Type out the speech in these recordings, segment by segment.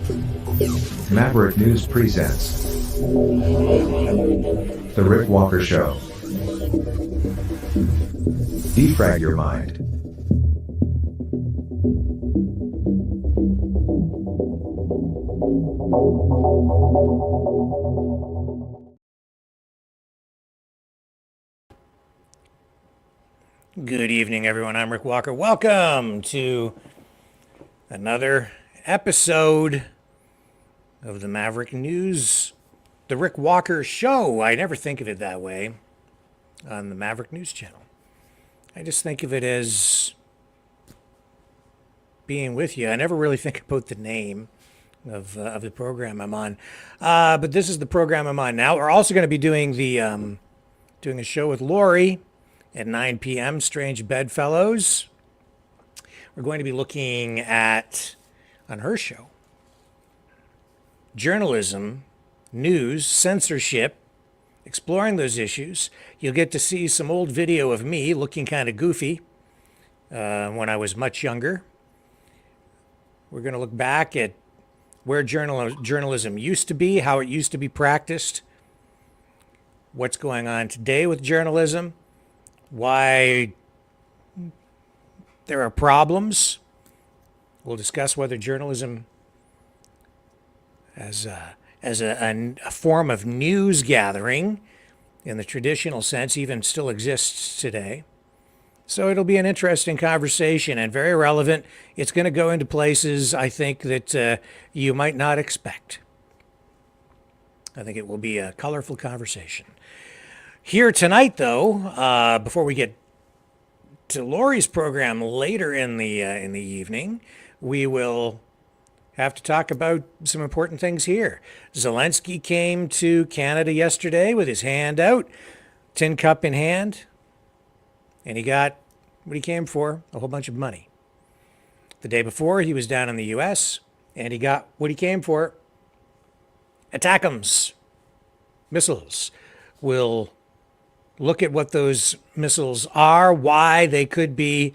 Maverick News presents The Rick Walker Show. Defrag your mind. Good evening, everyone. I'm Rick Walker. Welcome to another episode of the Maverick News, the Rick Walker Show. I never think of it that way on the Maverick News channel. I just think of it as being with you. I never really think about the name of the program I'm on. But this is the program I'm on now. We're also going to be doing doing a show with Lori at 9 p.m., Strange Bedfellows. We're going to be looking at, on her show, journalism, news, censorship, exploring those issues. You'll get to see some old video of me looking kind of goofy when I was much younger. We're going to look back at where journalism used to be, how it used to be practiced, what's going on today with journalism, why there are problems. We'll discuss whether journalism as a form of news gathering in the traditional sense even still exists today. So it'll be an interesting conversation and very relevant. It's going to go into places, I think, that you might not expect. I think it will be a colorful conversation. Here tonight, though, before we get to Lori's program later in the evening, we will have to talk about some important things here. Zelensky came to Canada yesterday with his hand out, tin cup in hand, and he got what he came for, a whole bunch of money. The day before, he was down in the U.S., and he got what he came for, ATACMs, missiles. We'll look at what those missiles are, why they could be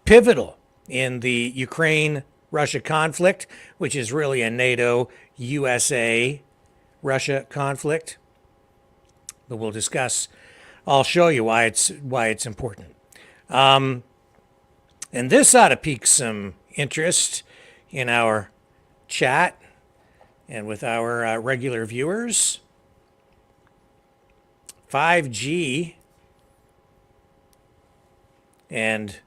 pivotal in the Ukraine-Russia conflict, which is really a NATO-USA-Russia conflict. But we'll discuss. I'll show you why it's important. And this ought to pique some interest in our chat and with our regular viewers. 5G and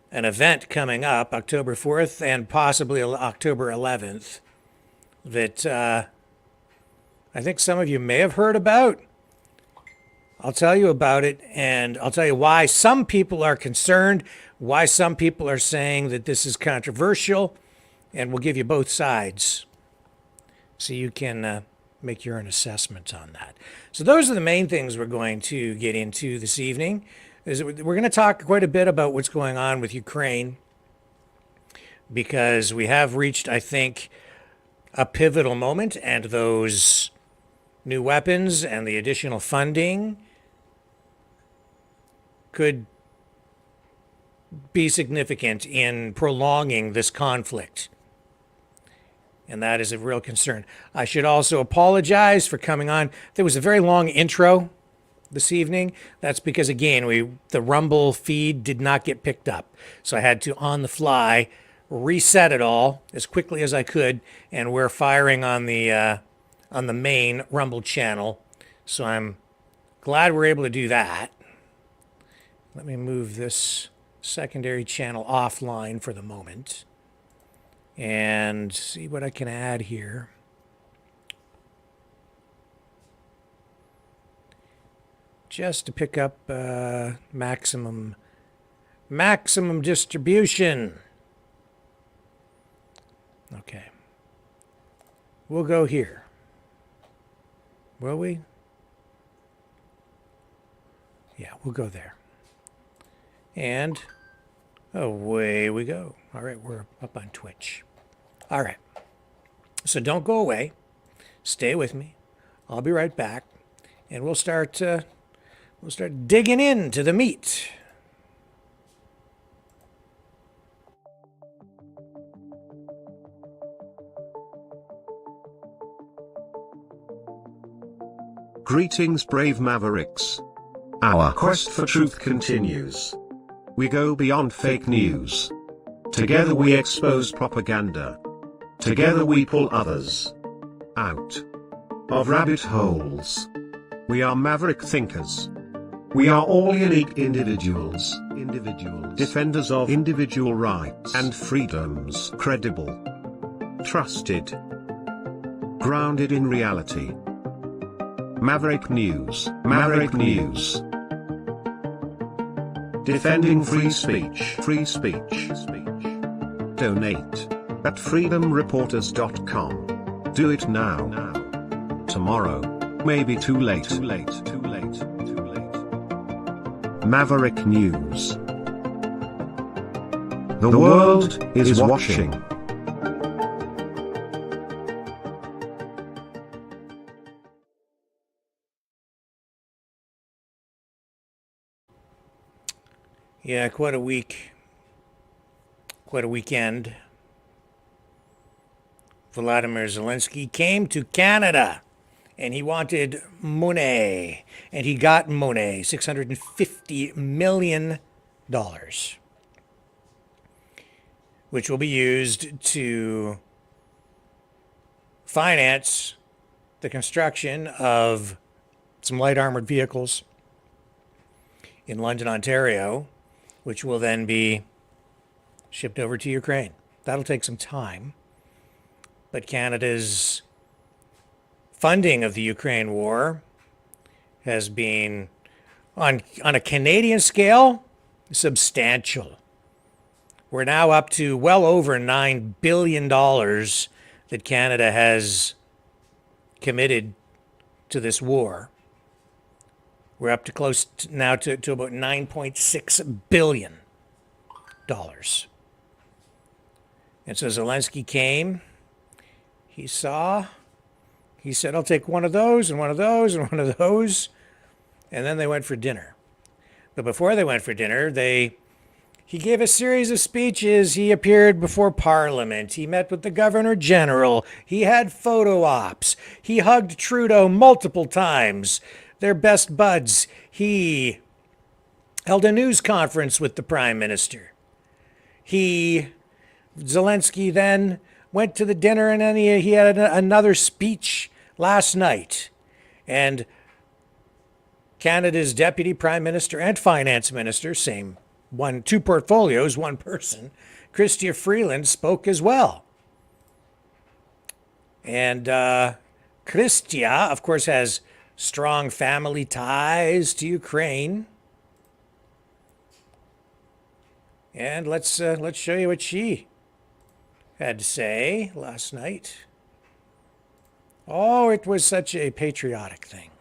an event coming up October 4th and possibly October 11th that I think some of you may have heard about. I'll tell you about it, and I'll tell you why some people are concerned, why some people are saying that this is controversial, and we'll give you both sides so you can make your own assessment on that. So those are the main things we're going to get into this evening. We're going to talk quite a bit about what's going on with Ukraine because we have reached, I think, a pivotal moment, and those new weapons and the additional funding could be significant in prolonging this conflict. And that is a real concern. I should also apologize for coming on. There was a very long intro this evening. That's because, again, the Rumble feed did not get picked up. So I had to, on the fly, reset it all as quickly as I could. And we're firing on the main Rumble channel. So I'm glad we're able to do that. Let me move this secondary channel offline for the moment and see what I can add here. Just to pick up maximum distribution. Okay. We'll go here. Will we? Yeah, we'll go there. And away we go. All right, we're up on Twitch. All right. So don't go away. Stay with me. I'll be right back, and we'll start digging into the meat. Greetings, brave Mavericks. Our quest for truth continues. We go beyond fake news. Together we expose propaganda. Together we pull others out of rabbit holes. We are maverick thinkers. We are all unique individuals, defenders of individual rights and freedoms, credible, trusted, grounded in reality. Maverick News, Maverick News. Defending free speech, free speech. Donate at freedomreporters.com. Do it now. Tomorrow may be too late. Maverick News. The world is watching. Yeah, quite a week. Quite a weekend. Volodymyr Zelensky came to Canada and he wanted money. And he got money, $650 million, which will be used to finance the construction of some light armored vehicles in London, Ontario, which will then be shipped over to Ukraine. That'll take some time. But Canada's funding of the Ukraine war has been, on a Canadian scale, substantial. We're now up to well over $9 billion that Canada has committed to this war. We're up to close to now to about $9.6 billion. And so Zelensky came, he said, I'll take one of those and one of those and one of those. And then they went for dinner. But before they went for dinner, he gave a series of speeches. He appeared before Parliament. He met with the Governor General. He had photo ops. He hugged Trudeau multiple times. They're best buds. He held a news conference with the Prime Minister. Zelensky then went to the dinner, and then he had another speech last night. And Canada's Deputy Prime Minister and Finance Minister, two portfolios, one person, Chrystia Freeland, spoke as well. And Chrystia, of course, has strong family ties to Ukraine. And let's show you what she had to say last night. Oh, it was such a patriotic thing.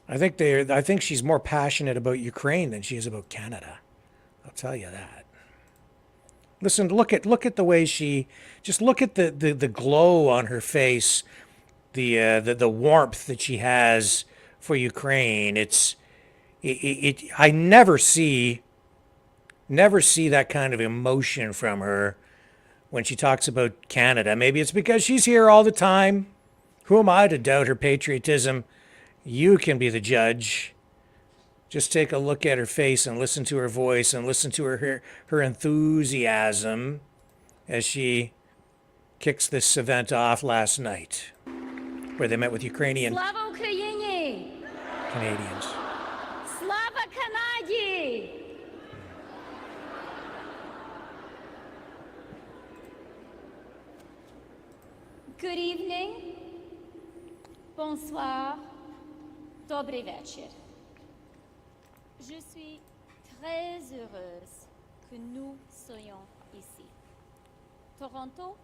I think she's more passionate about Ukraine than she is about Canada. I'll tell you that. Listen, look at the way just look at the glow on her face, the warmth that she has for Ukraine. I never see that kind of emotion from her when she talks about Canada. Maybe it's because she's here all the time. Who am I to doubt her patriotism? You can be the judge. Just take a look at her face and listen to her voice and listen to her enthusiasm as she kicks this event off last night, where they met with Ukrainian Слава Україні! Canadians. Слава Канаді! Good evening. Bonsoir. Добрый вечер. Je suis très heureuse que nous soyons ici. Toronto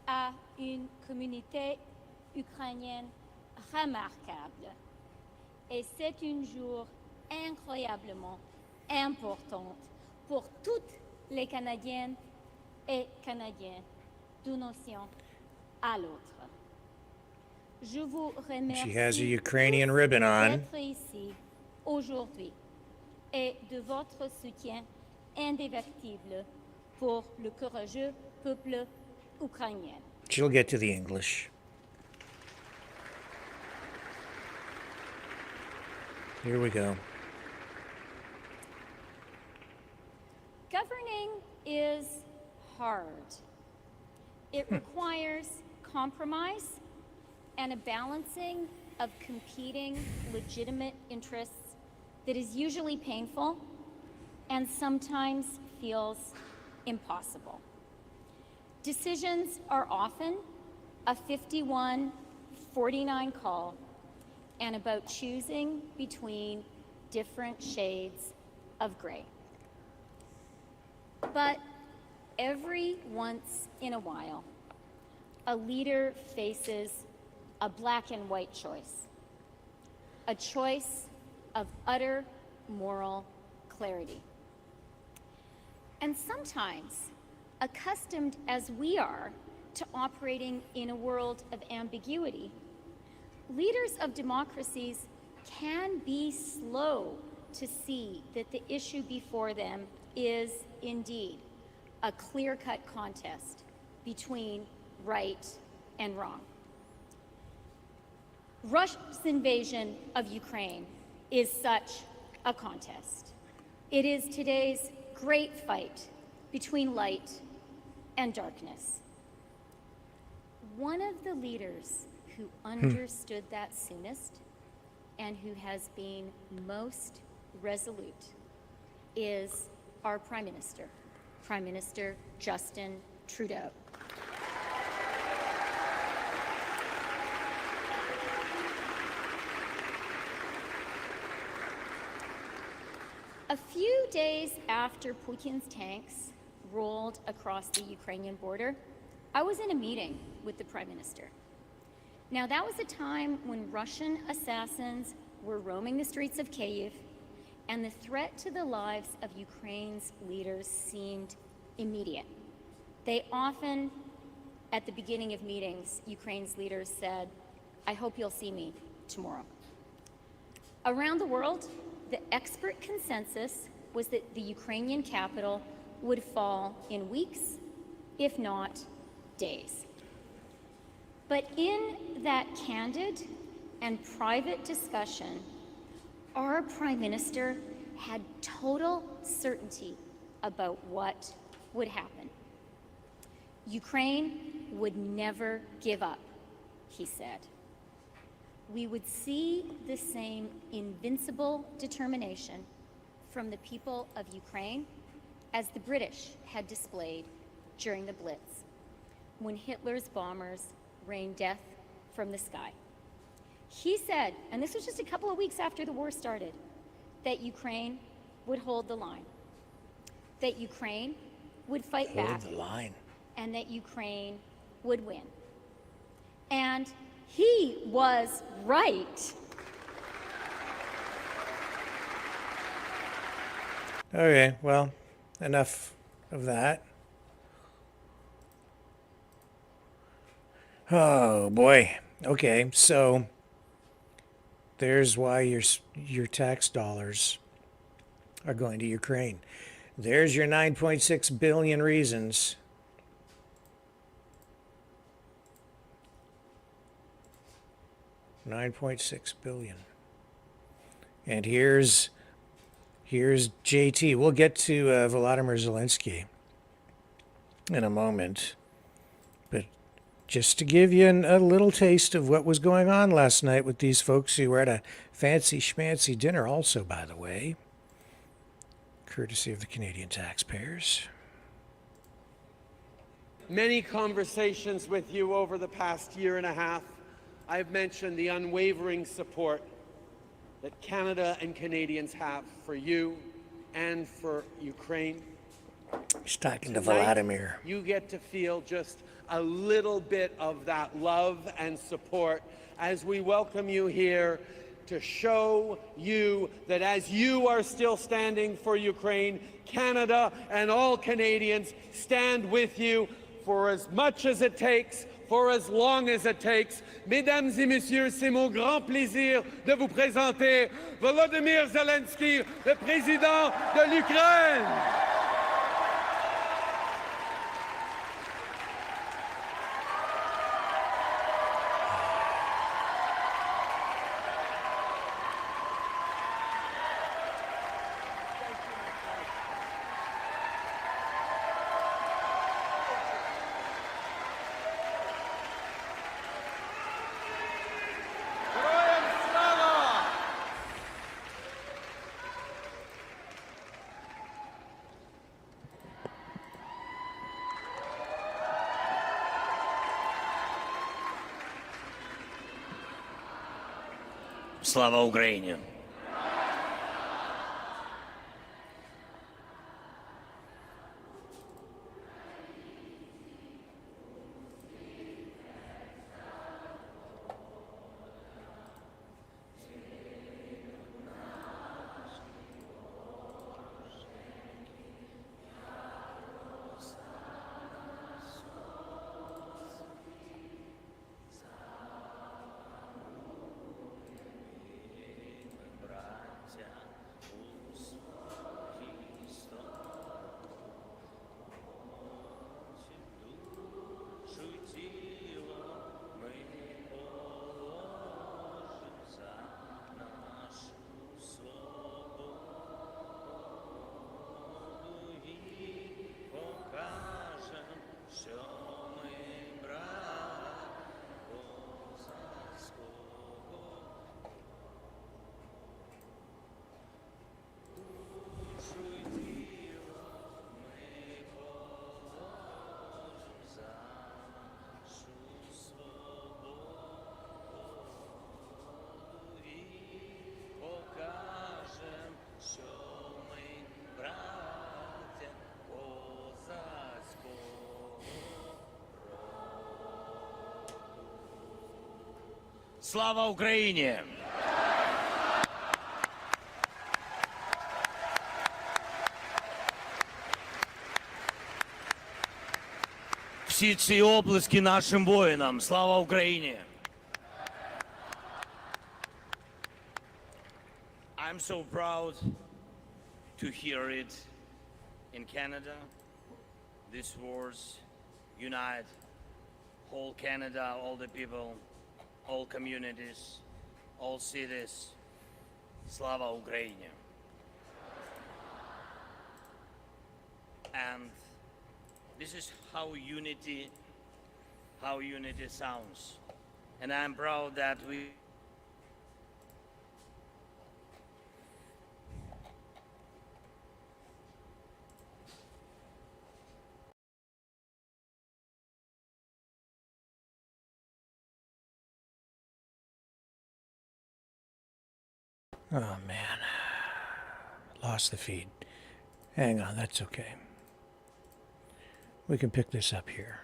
a une communauté ukrainienne remarquable et c'est un jour incroyablement important pour toutes les Canadiennes et Canadiens d'une nation à l'autre. Je vous remercie She has a Ukrainian ribbon on. d'être ici aujourd'hui et de votre soutien indéfectible pour le courageux peuple ukrainien. She'll get to the English. Here we go. Governing is hard. It requires compromise and a balancing of competing legitimate interests that is usually painful and sometimes feels impossible. Decisions are often a 51-49 call and about choosing between different shades of gray. But every once in a while, a leader faces a black and white choice, a choice of utter moral clarity. And sometimes, accustomed as we are to operating in a world of ambiguity, leaders of democracies can be slow to see that the issue before them is indeed a clear-cut contest between right and wrong. Russia's invasion of Ukraine is such a contest. It is today's great fight between light and darkness. One of the leaders who understood that soonest and who has been most resolute is our Prime Minister Justin Trudeau. A few days after Putin's tanks rolled across the Ukrainian border, I was in a meeting with the Prime Minister. Now, that was a time when Russian assassins were roaming the streets of Kyiv, and the threat to the lives of Ukraine's leaders seemed immediate. They often, at the beginning of meetings, Ukraine's leaders said, "I hope you'll see me tomorrow." Around the world, the expert consensus was that the Ukrainian capital would fall in weeks, if not days. But in that candid and private discussion, our Prime Minister had total certainty about what would happen. Ukraine would never give up, he said. We would see the same invincible determination from the people of Ukraine as the British had displayed during the Blitz, when Hitler's bombers rained death from the sky. He said, and this was just a couple of weeks after the war started, that Ukraine would hold the line, that Ukraine would fight back, Hold the line. and that Ukraine would win. And he was right. Okay, well, enough of that. Oh boy. Okay, so there's why your tax dollars are going to Ukraine. There's your 9.6 billion reasons. $9.6 billion. And here's JT. We'll get to Volodymyr Zelensky in a moment. But just to give you a little taste of what was going on last night with these folks who were at a fancy schmancy dinner also, by the way, courtesy of the Canadian taxpayers. Many conversations with you over the past year and a half. I've mentioned the unwavering support that Canada and Canadians have for you and for Ukraine. He's talking to Tonight, Volodymyr. you get to feel just a little bit of that love and support as we welcome you here to show you that as you are still standing for Ukraine, Canada and all Canadians stand with you for as much as it takes, for as long as it takes. Mesdames et messieurs, c'est mon grand plaisir de vous présenter Volodymyr Zelensky, le président de l'Ukraine. Слава Україні! Слава Україні! Всі ці оплески нашим воїнам. Слава Україні! I'm so proud to hear it in Canada. These words unite whole Canada, all the people, all communities, all cities. Slava Ukraini! And this is how unity sounds. And I'm proud that we Oh man, lost the feed. Hang on, that's okay. We can pick this up here.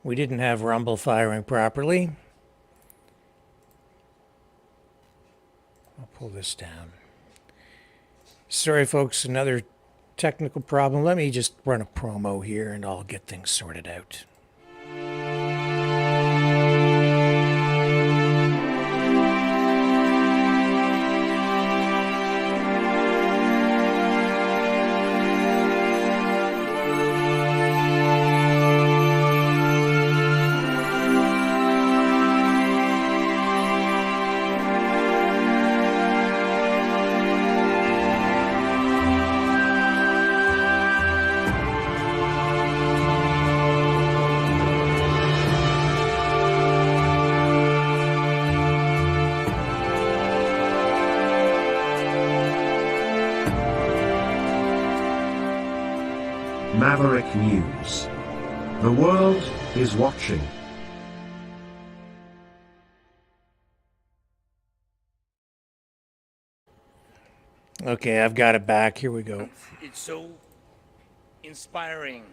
We didn't have Rumble firing properly. I'll pull this down. Sorry folks, another technical problem. Let me just run a promo here and I'll get things sorted out. Maverick News. The world is watching. Okay, I've got it back. Here we go. it's so inspiring.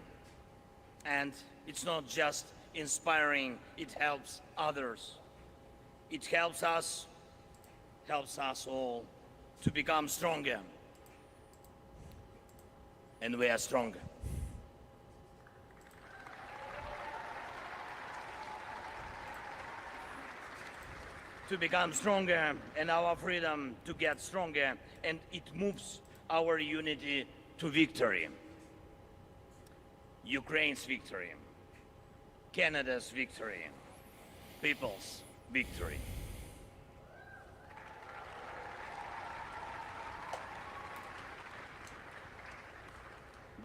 And it's not just inspiring, it helps others. It helps us all to become stronger. And we are stronger. To become stronger and our freedom to get stronger, and it moves our unity to victory. Ukraine's victory, Canada's victory, people's victory.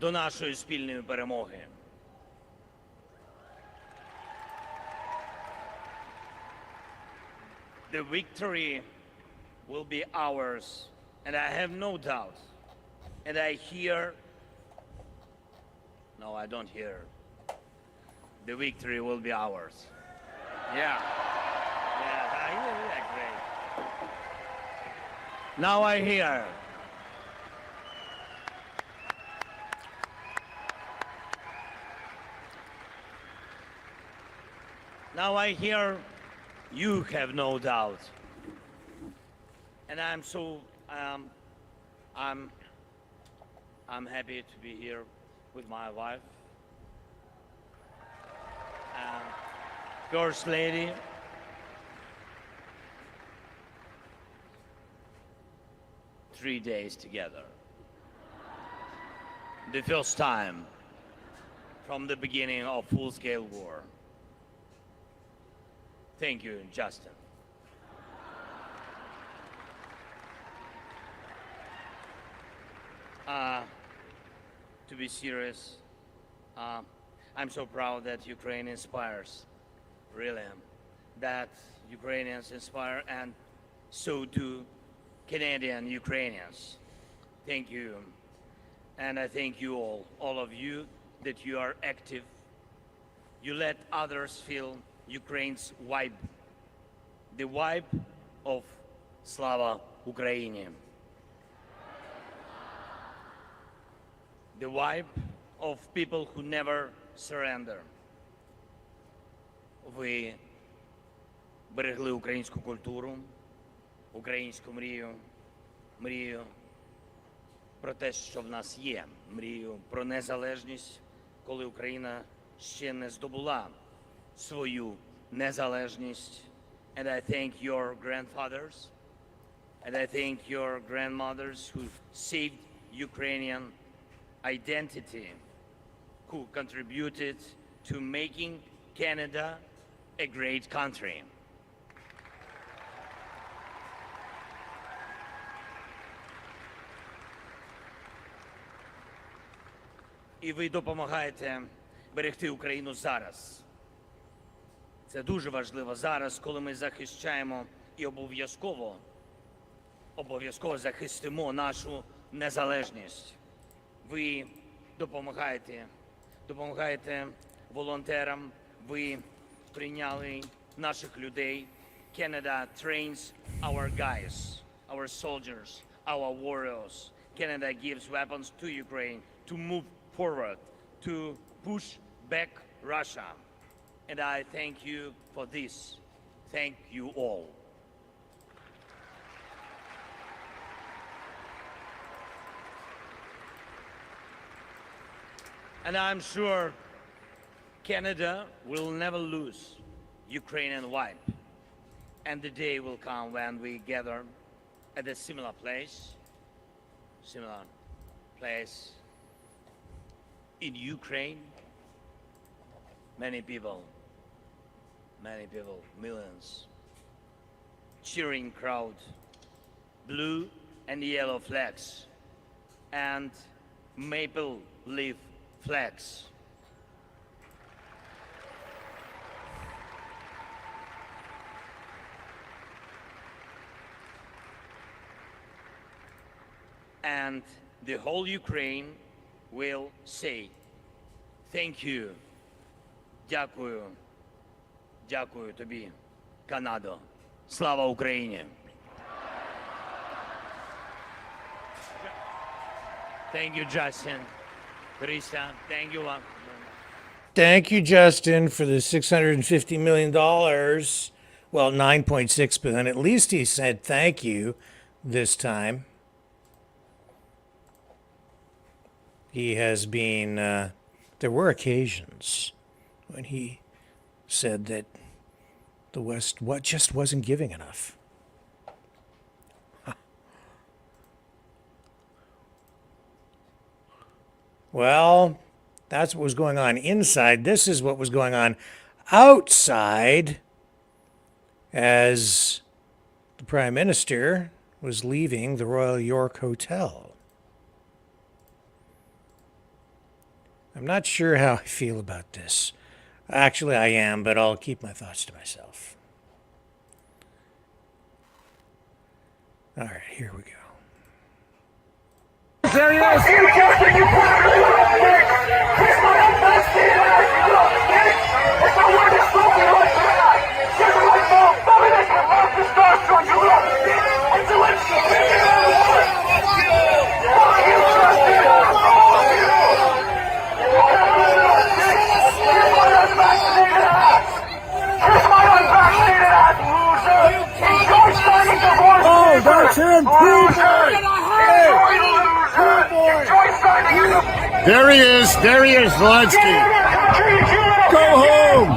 До нашої спільної перемоги. The victory will be ours, and I have no doubt. And I hear, no, I don't hear. The victory will be ours. Yeah. Now I hear. Now I hear you have no doubt. And I'm so, I'm happy to be here with my wife, First Lady. Three days together. The first time from the beginning of full-scale war. Thank you, Justin. To be serious, I'm so proud that Ukraine inspires, really, that Ukrainians inspire, and so do Canadian Ukrainians. Thank you. And I thank you all of you, that you are active. You let others feel Ukraine's vibe, the vibe of Slava Ukraini. The vibe of people who never surrender. Ви берегли українську культуру, українську мрію, мрію про те, що в нас є, мрію про незалежність, коли Україна ще не здобула свою незалежність. And I thank your grandfathers, and I thank your grandmothers who saved Ukrainian identity, who contributed to making Canada a great country. І ви допомагаєте берегти Україну зараз. Це дуже важливо зараз, коли ми захищаємо і обов'язково захистимо нашу незалежність. Ви допомагаєте волонтерам, ви прийняли наших людей. Canada trains our guys, our soldiers, our warriors. Canada gives weapons to Ukraine to move forward, to push back Russia. And I thank you for this. Thank you all. And I'm sure Canada will never lose Ukrainian vibe. And the day will come when we gather at a similar place in Ukraine. Many people, millions, cheering crowd, blue and yellow flags, and maple leaf flags. And the whole Ukraine will say, thank you, дякую, дякую тобі, Канадо. Слава Україні! Thank you, Justin. Teresa, thank you. Thank you, Justin, for the $650 million. Well, 9.6 billion. At least he said thank you this time. He has been, there were occasions when he said that the West just wasn't giving enough. Well, that's what was going on inside. This is what was going on outside as the Prime Minister was leaving the Royal York Hotel. I'm not sure how I feel about this. Actually, I am, but I'll keep my thoughts to myself. All right, here we go. It's There he is. There he is, Zelensky. Go home.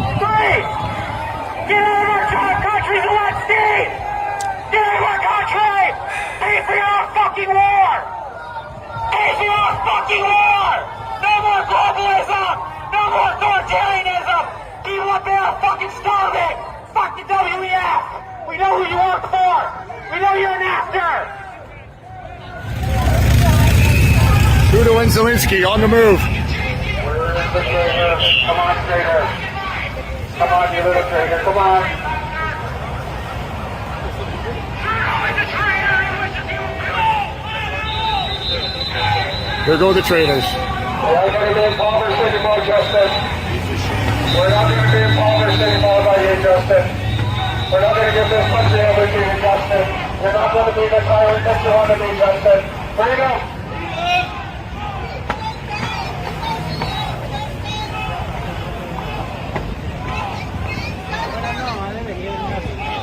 Get out of our country, Zelensky! Get out of our country! Pay for your fucking war! Pay for your fucking war! No more globalism! No more authoritarianism! People up there are fucking starving! Fuck the WEF! We know who you work for! We know you're an actor! Trudeau and Zelensky on the move. Come on, traitor. Come on, you little traitor. Come on. There go the traitors. We're not going to be impoverished anymore, Justin. We're not going to be impoverished anymore by you, Justin. We're not going to give this country over to you, Justin. You're not going to be the tyrant that you want to be, Justin. Freedom!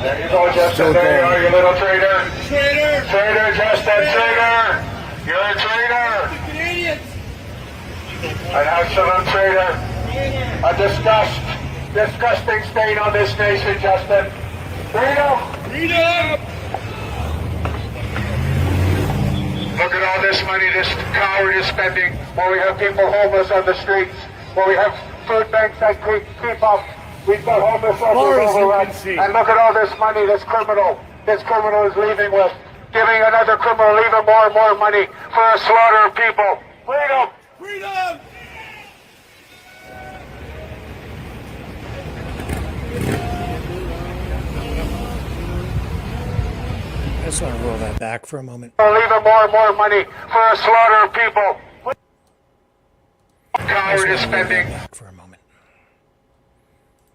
There you go, Justin. There you are, you little traitor. Traitor! Traitor, Justin, traitor! You're a traitor! An absolute traitor. A disgusting stain on this nation, Justin. Freedom! Freedom! Look at all this money this coward is spending while we have people homeless on the streets, while we have food banks that keep up. We've got homeless overrun. And look at all this money this criminal is leaving with. Giving another criminal even more and more money for a slaughter of people. Freedom! Freedom! I just want to roll that back for a moment. Even more and more money for a slaughter of people. Coward is spending. Back for a moment.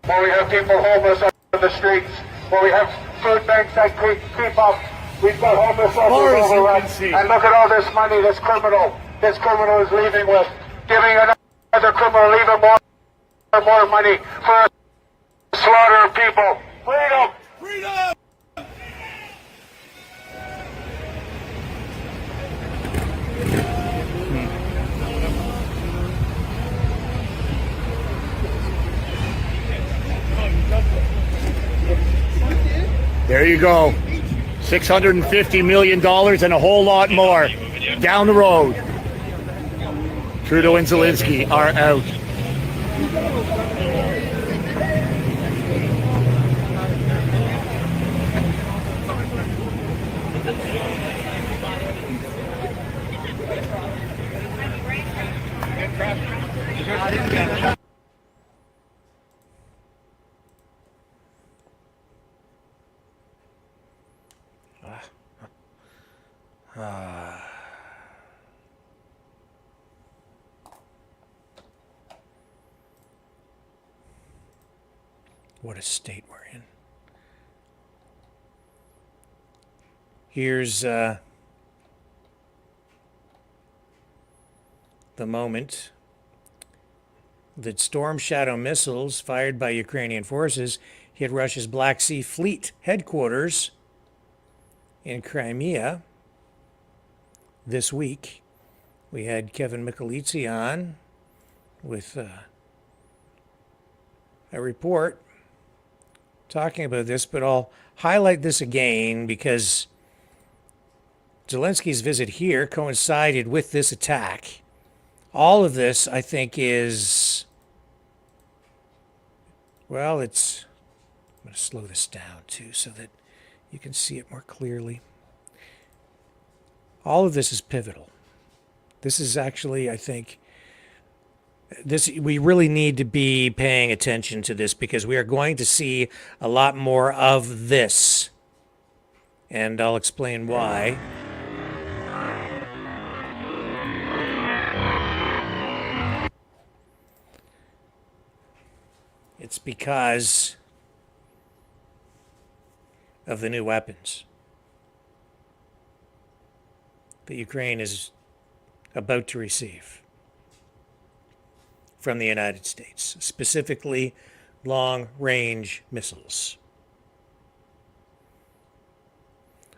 While we have people homeless on the streets, while we have food banks that keep up, we've got homeless overrun. And look at all this money this criminal is leaving with. Giving another criminal even more and more money for a slaughter of people. Freedom! Freedom! There you go. $650 million and a whole lot more down the road. Trudeau and Zelensky are out. What a state we're in. Here's the moment that Storm Shadow missiles fired by Ukrainian forces hit Russia's Black Sea Fleet headquarters in Crimea this week. We had Kevin Michelizzi on with a report talking about this, but I'll highlight this again because Zelensky's visit here coincided with this attack. All of this, I think, is, well, I'm going to slow this down too so that you can see it more clearly. All of this is pivotal. This is actually, I think, we really need to be paying attention to this because we are going to see a lot more of this. And I'll explain why. It's because of the new weapons that Ukraine is about to receive from the United States, specifically long-range missiles.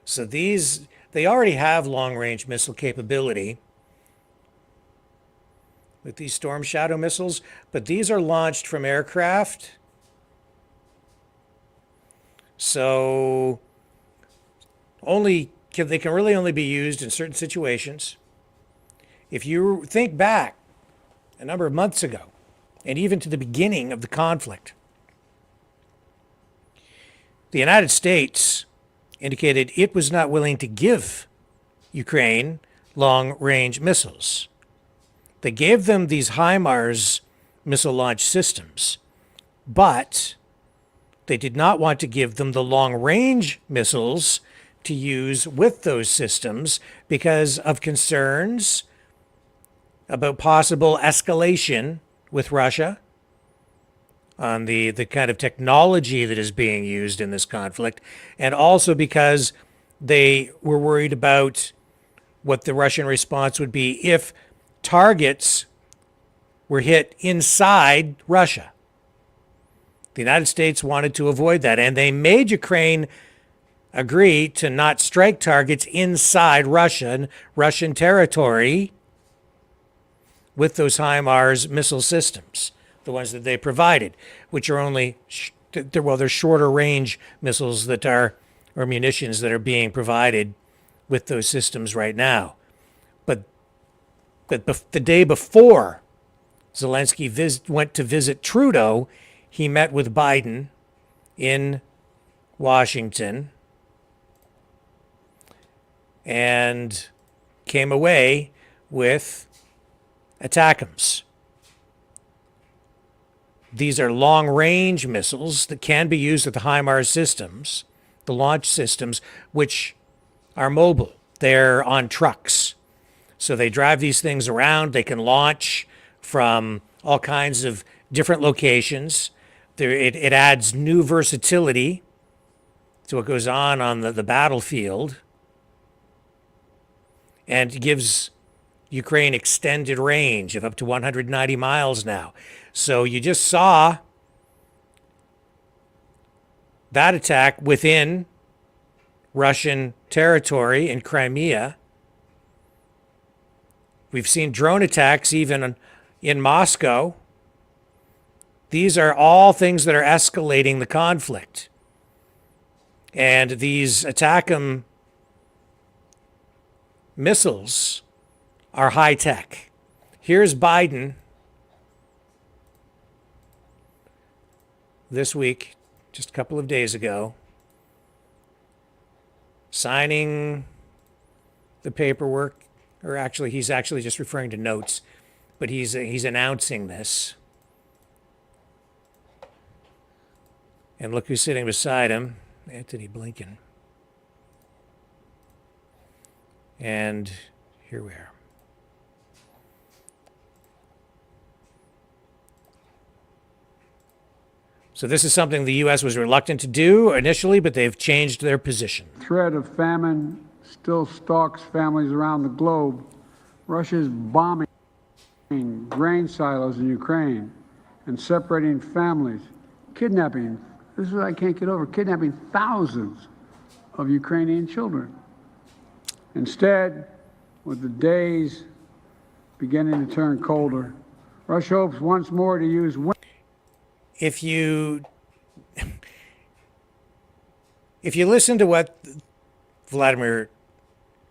So they already have long-range missile capability with these Storm Shadow missiles, but these are launched from aircraft. So they can really only be used in certain situations. If you think back a number of months ago, and even to the beginning of the conflict, the United States indicated it was not willing to give Ukraine long-range missiles. They gave them these HIMARS missile launch systems, but they did not want to give them the long-range missiles to use with those systems because of concerns about possible escalation with Russia on the kind of technology that is being used in this conflict, and also because they were worried about what the Russian response would be if targets were hit inside Russia. The United States wanted to avoid that, and they made Ukraine agree to not strike targets inside Russian territory with those HIMARS missile systems, the ones that they provided, which are only, they're shorter range missiles that are, or munitions that are being provided with those systems right now. But the day before Zelensky went to visit Trudeau, he met with Biden in Washington and came away with ATACMs. These are long-range missiles that can be used with the HIMARS systems, the launch systems, which are mobile. They're on trucks. So they drive these things around. They can launch from all kinds of different locations. It adds new versatility to what goes on the battlefield, and gives Ukraine extended range of up to 190 miles now. So you just saw that attack within Russian territory in Crimea. We've seen drone attacks even in Moscow. These are all things that are escalating the conflict. And these ATACM missiles are high tech. Here's Biden this week, just a couple of days ago, signing the paperwork, or actually, he's actually just referring to notes, but he's announcing this. And look who's sitting beside him, Antony Blinken. And here we are. So this is something the U.S. was reluctant to do initially, but they've changed their position. Threat of famine still stalks families around the globe. Russia is bombing grain silos in Ukraine and separating families, kidnapping, this is what I can't get over, kidnapping thousands of Ukrainian children. Instead, with the days beginning to turn colder, Russia hopes once more to use if you listen to what Vladimir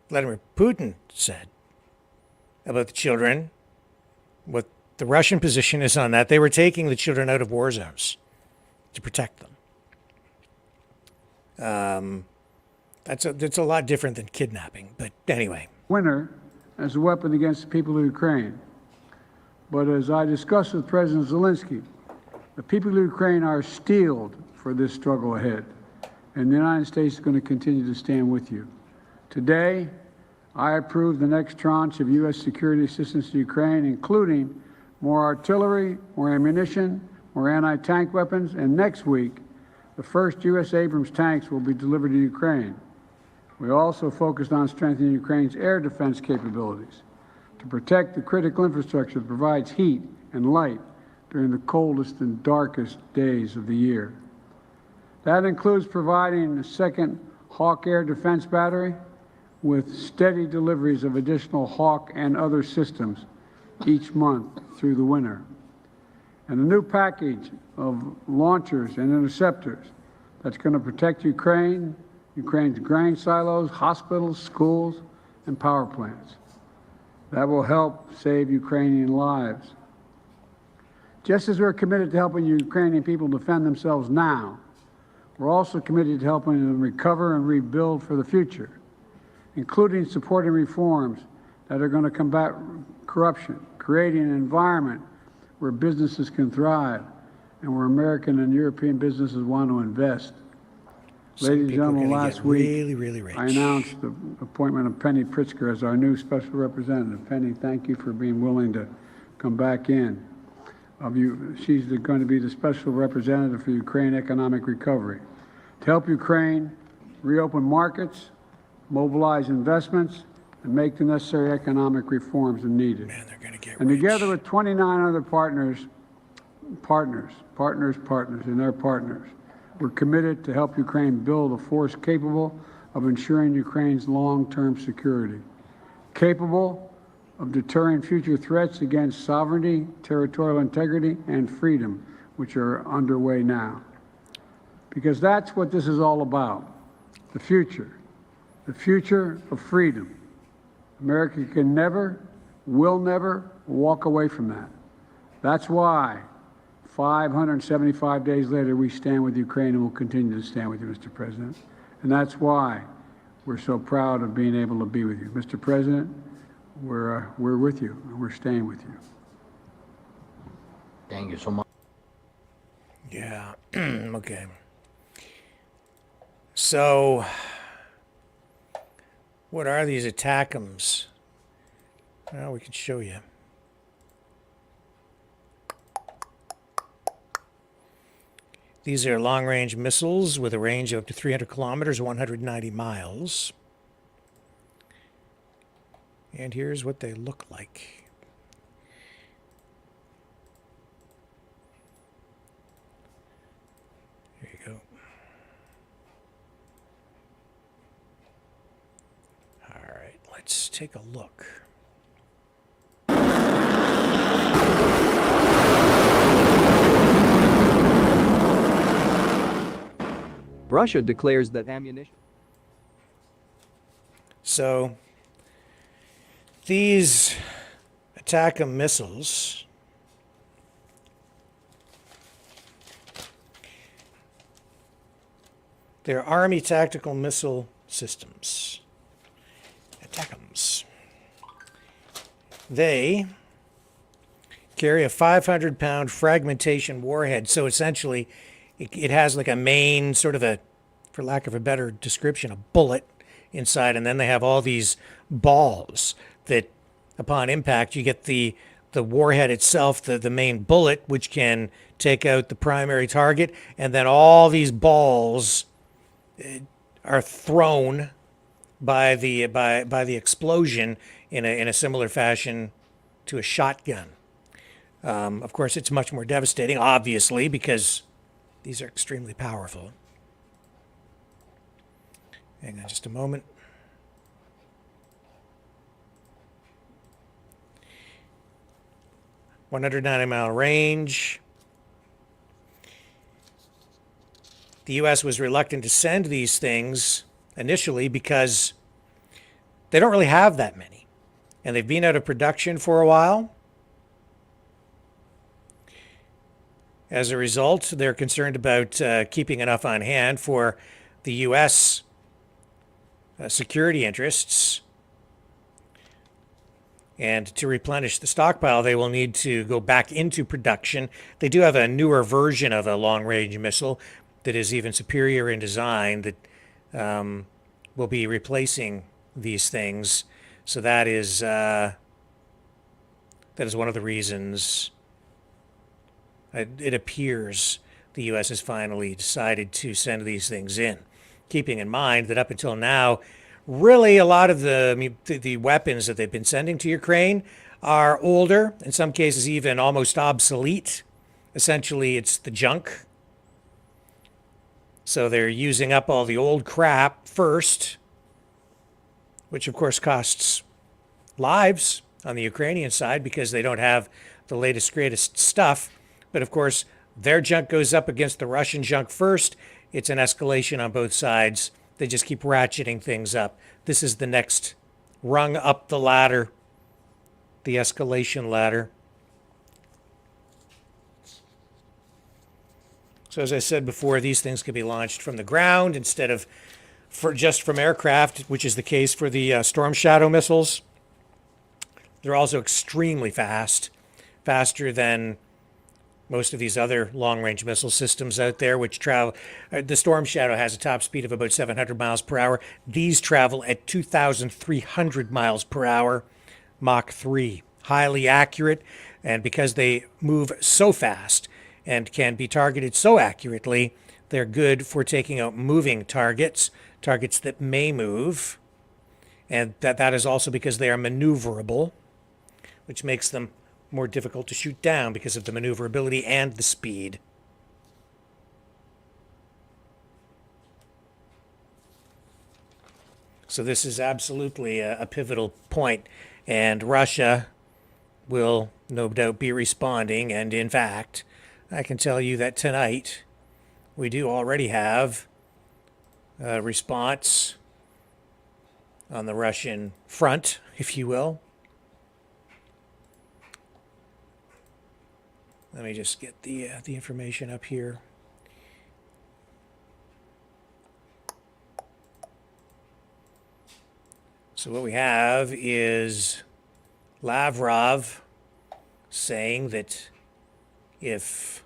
Putin said about the children, what the Russian position is on that, they were taking the children out of war zones to protect them. That's a lot different than kidnapping, but anyway. Winter as a weapon against the people of Ukraine. But as I discussed with President Zelensky, the people of Ukraine are steeled for this struggle ahead, and the United States is going to continue to stand with you. Today, I approve the next tranche of U.S. security assistance to Ukraine, including more artillery, more ammunition, more anti-tank weapons, and next week, the first U.S. Abrams tanks will be delivered to Ukraine. We also focused on strengthening Ukraine's air defense capabilities to protect the critical infrastructure that provides heat and light during the coldest and darkest days of the year. That includes providing a second Hawk Air Defense Battery with steady deliveries of additional Hawk and other systems each month through the winter. And a new package of launchers and interceptors that's going to protect Ukraine's grain silos, hospitals, schools, and power plants. That will help save Ukrainian lives. Just as we're committed to helping Ukrainian people defend themselves now, we're also committed to helping them recover and rebuild for the future, including supporting reforms that are going to combat corruption, creating an environment where businesses can thrive and where American and European businesses want to invest. Ladies and gentlemen, last week really rich. I announced the appointment of Penny Pritzker as our new special representative. Penny, thank you for being willing to come back in. She's going to be the special representative for Ukraine economic recovery to help Ukraine reopen markets, mobilize investments, and make the necessary economic reforms as needed. Man, they're going to get And rich. together with 29 other partners, and their partners, we're committed to help Ukraine build a force capable of ensuring Ukraine's long-term security, capable of deterring future threats against sovereignty, territorial integrity, and freedom, which are underway now. Because that's what this is all about, the future of freedom. America can never, will never walk away from that. That's why 575 days later, we stand with Ukraine and will continue to stand with you, Mr. President. And that's why we're so proud of being able to be with you. Mr. President, we're with you, and we're staying with you. Thank you so much. Yeah, okay. So, what are these ATACMs? Well, we can show you. These are long-range missiles with a range of up to 300 kilometers, 190 miles. And here's what they look like. There you go. All right, let's take a look. Russia declares that ammunition. So, these ATACM missiles they're Army tactical missile systems. ATACMs. They carry a 500-pound fragmentation warhead. So essentially, it has like a main sort of a, for lack of a better description, a bullet inside, and then they have all these balls that upon impact you get the warhead itself, the main bullet, which can take out the primary target, and then all these balls are thrown by the explosion in a similar fashion to a shotgun. Of course, it's much more devastating, obviously, because these are extremely powerful. Hang on just a moment. $190-mile range. The U.S. was reluctant to send these things initially because they don't really have that many. And they've been out of production for a while. As a result, they're concerned about keeping enough on hand for the U.S. Security interests. And to replenish the stockpile, they will need to go back into production. They do have a newer version of a long-range missile that is even superior in design that will be replacing these things. So that is one of the reasons it appears the U.S. has finally decided to send these things in, keeping in mind that up until now, really a lot of the weapons that they've been sending to Ukraine are older, in some cases even almost obsolete. Essentially, it's the junk. So they're using up all the old crap first, which of course costs lives on the Ukrainian side because they don't have the latest, greatest stuff. But of course, their junk goes up against the Russian junk first. It's an escalation on both sides. They just keep ratcheting things up. This is the next rung up the ladder, the escalation ladder. So as I said before, these things can be launched from the ground instead of just from aircraft, which is the case for the Storm Shadow missiles. They're also extremely fast, faster than most of these other long-range missile systems out there, which travel. The Storm Shadow has a top speed of about 700 miles per hour. These travel at 2,300 miles per hour, Mach 3. Highly accurate, and because they move so fast and can be targeted so accurately, they're good for taking out moving targets, targets that may move. And that is also because they are maneuverable, which makes them more difficult to shoot down because of the maneuverability and the speed. So this is absolutely a pivotal point, and Russia will no doubt be responding. And in fact, I can tell you that tonight we do already have a response on the Russian front, if you will. Let me just get the information up here. So what we have is Lavrov saying that if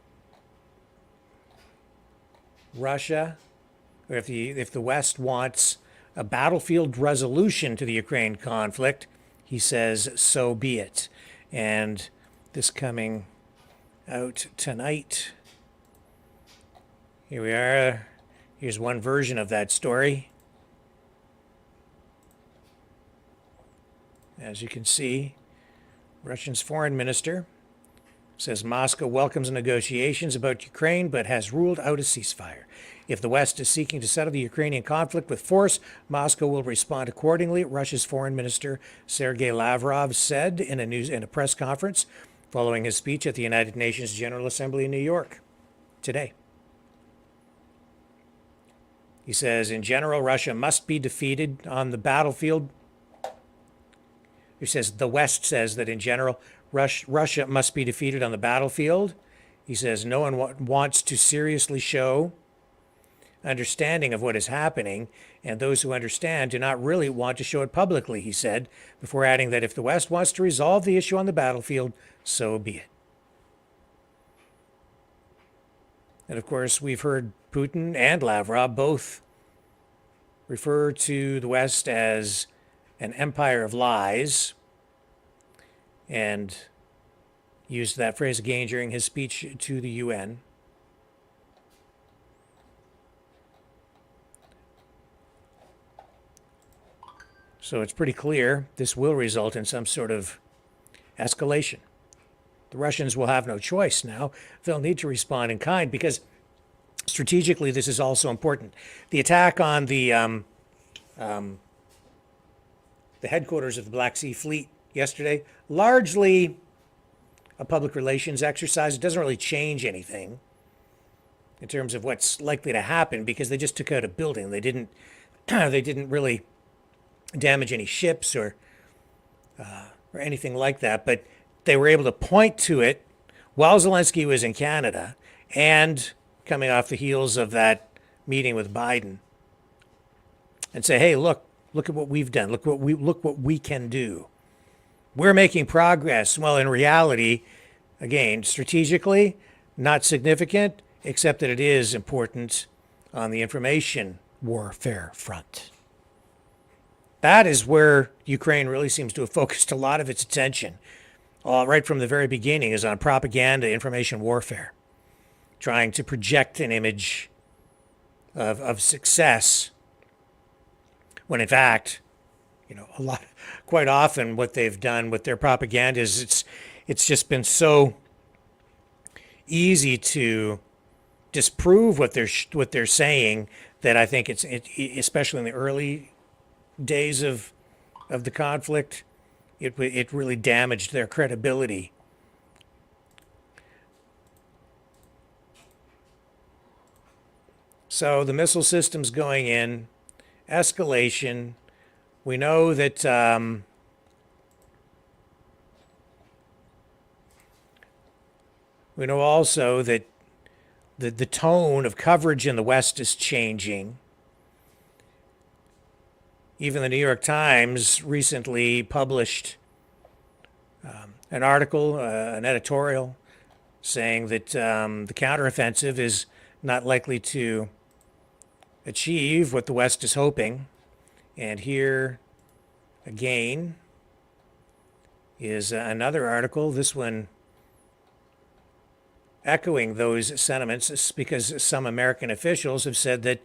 Russia, or if the West wants a battlefield resolution to the Ukraine conflict, he says, so be it. And this coming out tonight. Here we are. Here's one version of that story. As you can see, Russia's foreign minister says Moscow welcomes negotiations about Ukraine but has ruled out a ceasefire. If the West is seeking to settle the Ukrainian conflict with force, Moscow will respond accordingly, Russia's foreign minister Sergei Lavrov said in a press conference following his speech at the United Nations General Assembly in New York today. He says, in general, Russia must be defeated on the battlefield. He says, the West says that in general, Russia must be defeated on the battlefield. He says, no one wants to seriously show understanding of what is happening, and those who understand do not really want to show it publicly, he said, before adding that if the West wants to resolve the issue on the battlefield, so be it. And of course, we've heard Putin and Lavrov both refer to the West as an empire of lies, and used that phrase again during his speech to the UN. So it's pretty clear this will result in some sort of escalation. The Russians will have no choice now. They'll need to respond in kind because strategically this is also important. The attack on the headquarters of the Black Sea Fleet yesterday, largely a public relations exercise. It doesn't really change anything in terms of what's likely to happen because they just took out a building. They didn't really damage any ships or anything like that, but they were able to point to it while Zelensky was in Canada and coming off the heels of that meeting with Biden and say, hey, look at what we've done. Look what we can do. We're making progress. Well, in reality, again, strategically, not significant, except that it is important on the information warfare front. That is where Ukraine really seems to have focused a lot of its attention, right from the very beginning, is on propaganda, information warfare, trying to project an image of success, when in fact, quite often what they've done with their propaganda is it's just been so easy to disprove what they're saying, that I think especially in the early days of the conflict, it really damaged their credibility. So the missile system's going in, escalation. We know that we know also that the tone of coverage in the West is changing. Even the New York Times recently published an article, an editorial, saying that the counteroffensive is not likely to achieve what the West is hoping. And here, again, is another article, this one echoing those sentiments, because some American officials have said that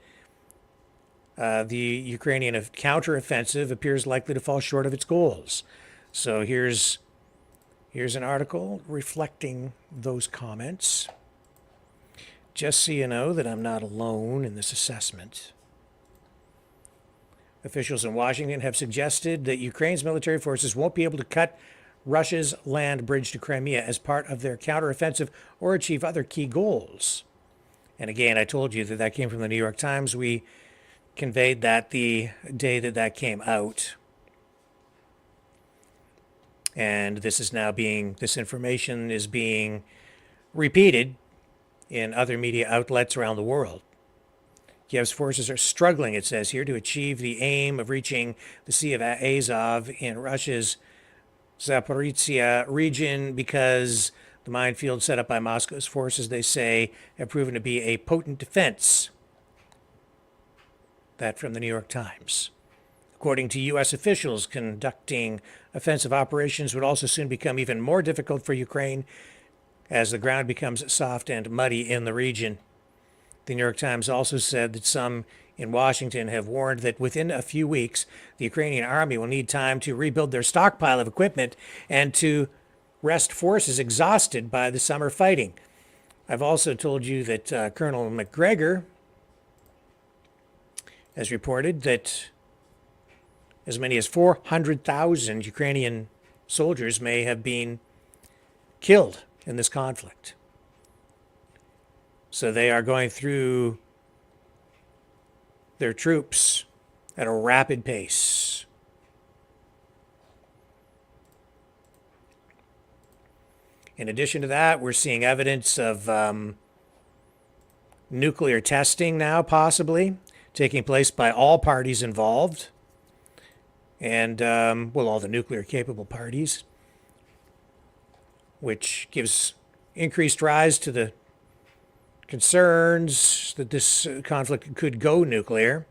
the Ukrainian counteroffensive appears likely to fall short of its goals. So here's an article reflecting those comments, just so you know that I'm not alone in this assessment. Officials in Washington have suggested that Ukraine's military forces won't be able to cut Russia's land bridge to Crimea as part of their counteroffensive or achieve other key goals. And again, I told you that came from the New York Times. We conveyed that the day that came out. And this information is being repeated in other media outlets around the world. Kiev's forces are struggling, it says here, to achieve the aim of reaching the Sea of Azov in Russia's Zaporizhzhia region because the minefield set up by Moscow's forces, they say, have proven to be a potent defense. That from the New York Times. According to U.S. officials, conducting offensive operations would also soon become even more difficult for Ukraine as the ground becomes soft and muddy in the region. The New York Times also said that some in Washington have warned that within a few weeks, the Ukrainian army will need time to rebuild their stockpile of equipment and to rest forces exhausted by the summer fighting. I've also told you that Colonel McGregor has reported that as many as 400,000 Ukrainian soldiers may have been killed in this conflict. So they are going through their troops at a rapid pace. In addition to that, we're seeing evidence of nuclear testing now, possibly taking place by all parties involved, and all the nuclear capable parties, which gives increased rise to the concerns that this conflict could go nuclear.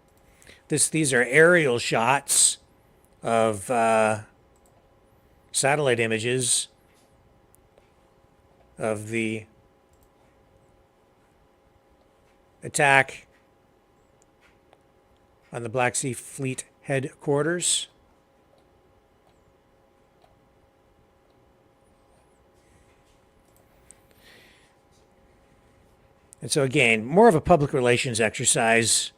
These are aerial shots of satellite images of the attack on the Black Sea Fleet headquarters. And so again, more of a public relations exercise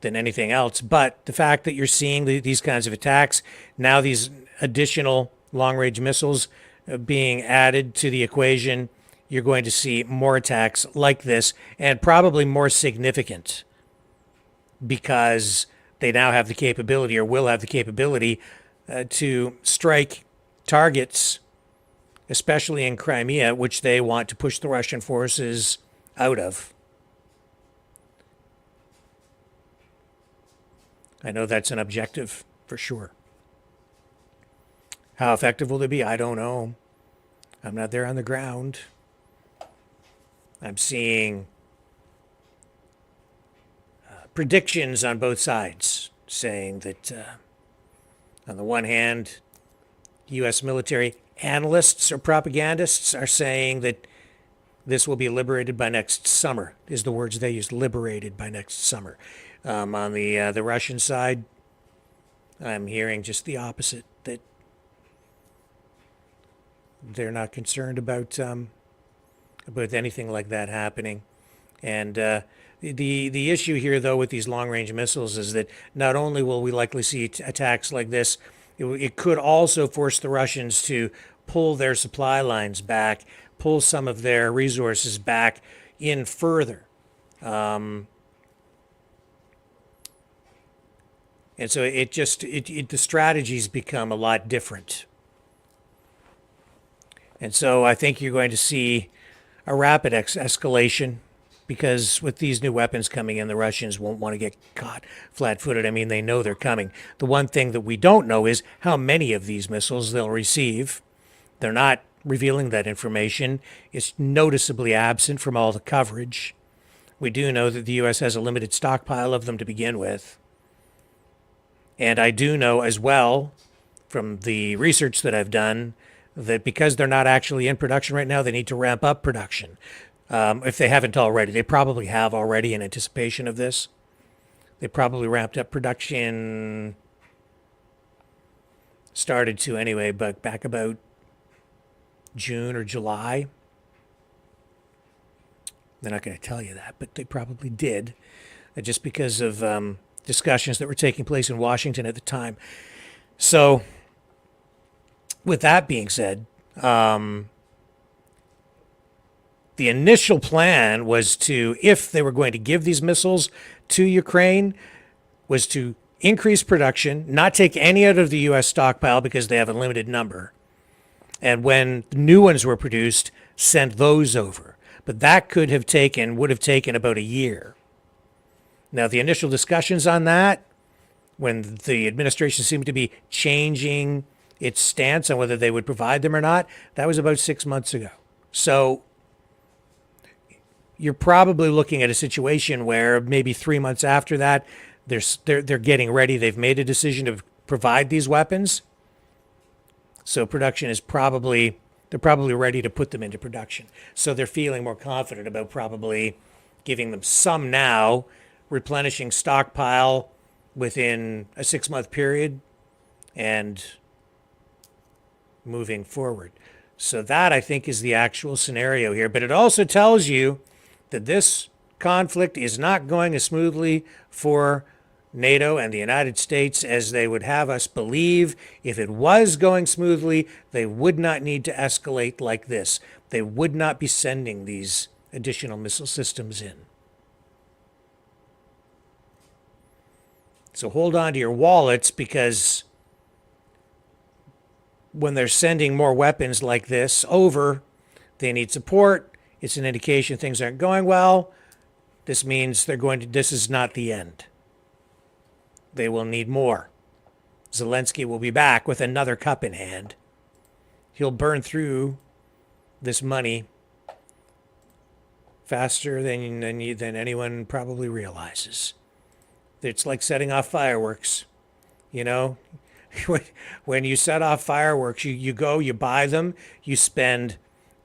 than anything else. But the fact that you're seeing these kinds of attacks, now these additional long-range missiles being added to the equation, you're going to see more attacks like this, and probably more significant, because they now have the capability, or will have the capability, to strike targets, especially in Crimea, which they want to push the Russian forces out of. I know that's an objective for sure. How effective will they be? I don't know. I'm not there on the ground. I'm seeing predictions on both sides saying that, on the one hand, U.S. military analysts or propagandists are saying that this will be liberated by next summer, is the words they use, liberated by next summer. On the Russian side, I'm hearing just the opposite, that they're not concerned about anything like that happening. And the issue here, though, with these long-range missiles is that not only will we likely see attacks like this, it could also force the Russians to pull their supply lines back, pull some of their resources back in further. And so the strategies become a lot different. And so I think you're going to see a rapid escalation, because with these new weapons coming in, the Russians won't want to get caught flat-footed. I mean, they know they're coming. The one thing that we don't know is how many of these missiles they'll receive. They're not revealing that information. It's noticeably absent from all the coverage. We do know that the U.S. has a limited stockpile of them to begin with. And I do know as well, from the research that I've done, that because they're not actually in production right now, they need to ramp up production. If they haven't already, they probably have already in anticipation of this. They probably ramped up production, started to anyway, but back about June or July. They're not going to tell you that, but they probably did, just because of discussions that were taking place in Washington at the time. So, with that being said, the initial plan was to, if they were going to give these missiles to Ukraine, was to increase production, not take any out of the U.S. stockpile because they have a limited number. And when new ones were produced, send those over. But that would have taken about a year. Now, the initial discussions on that, when the administration seemed to be changing its stance on whether they would provide them or not, that was about 6 months ago. So you're probably looking at a situation where maybe 3 months after that, they're getting ready. They've made a decision to provide these weapons. So production is they're probably ready to put them into production. So they're feeling more confident about probably giving them some now, replenishing stockpile within a 6-month period, and moving forward. So that, I think, is the actual scenario here. But it also tells you that this conflict is not going as smoothly for NATO and the United States as they would have us believe. If it was going smoothly, they would not need to escalate like this. They would not be sending these additional missile systems in. So hold on to your wallets, because when they're sending more weapons like this over, they need support. It's an indication things aren't going well. This means this is not the end. They will need more. Zelensky will be back with another cup in hand. He'll burn through this money faster than anyone probably realizes. It's like setting off fireworks. You know, when you set off fireworks, you go, you buy them,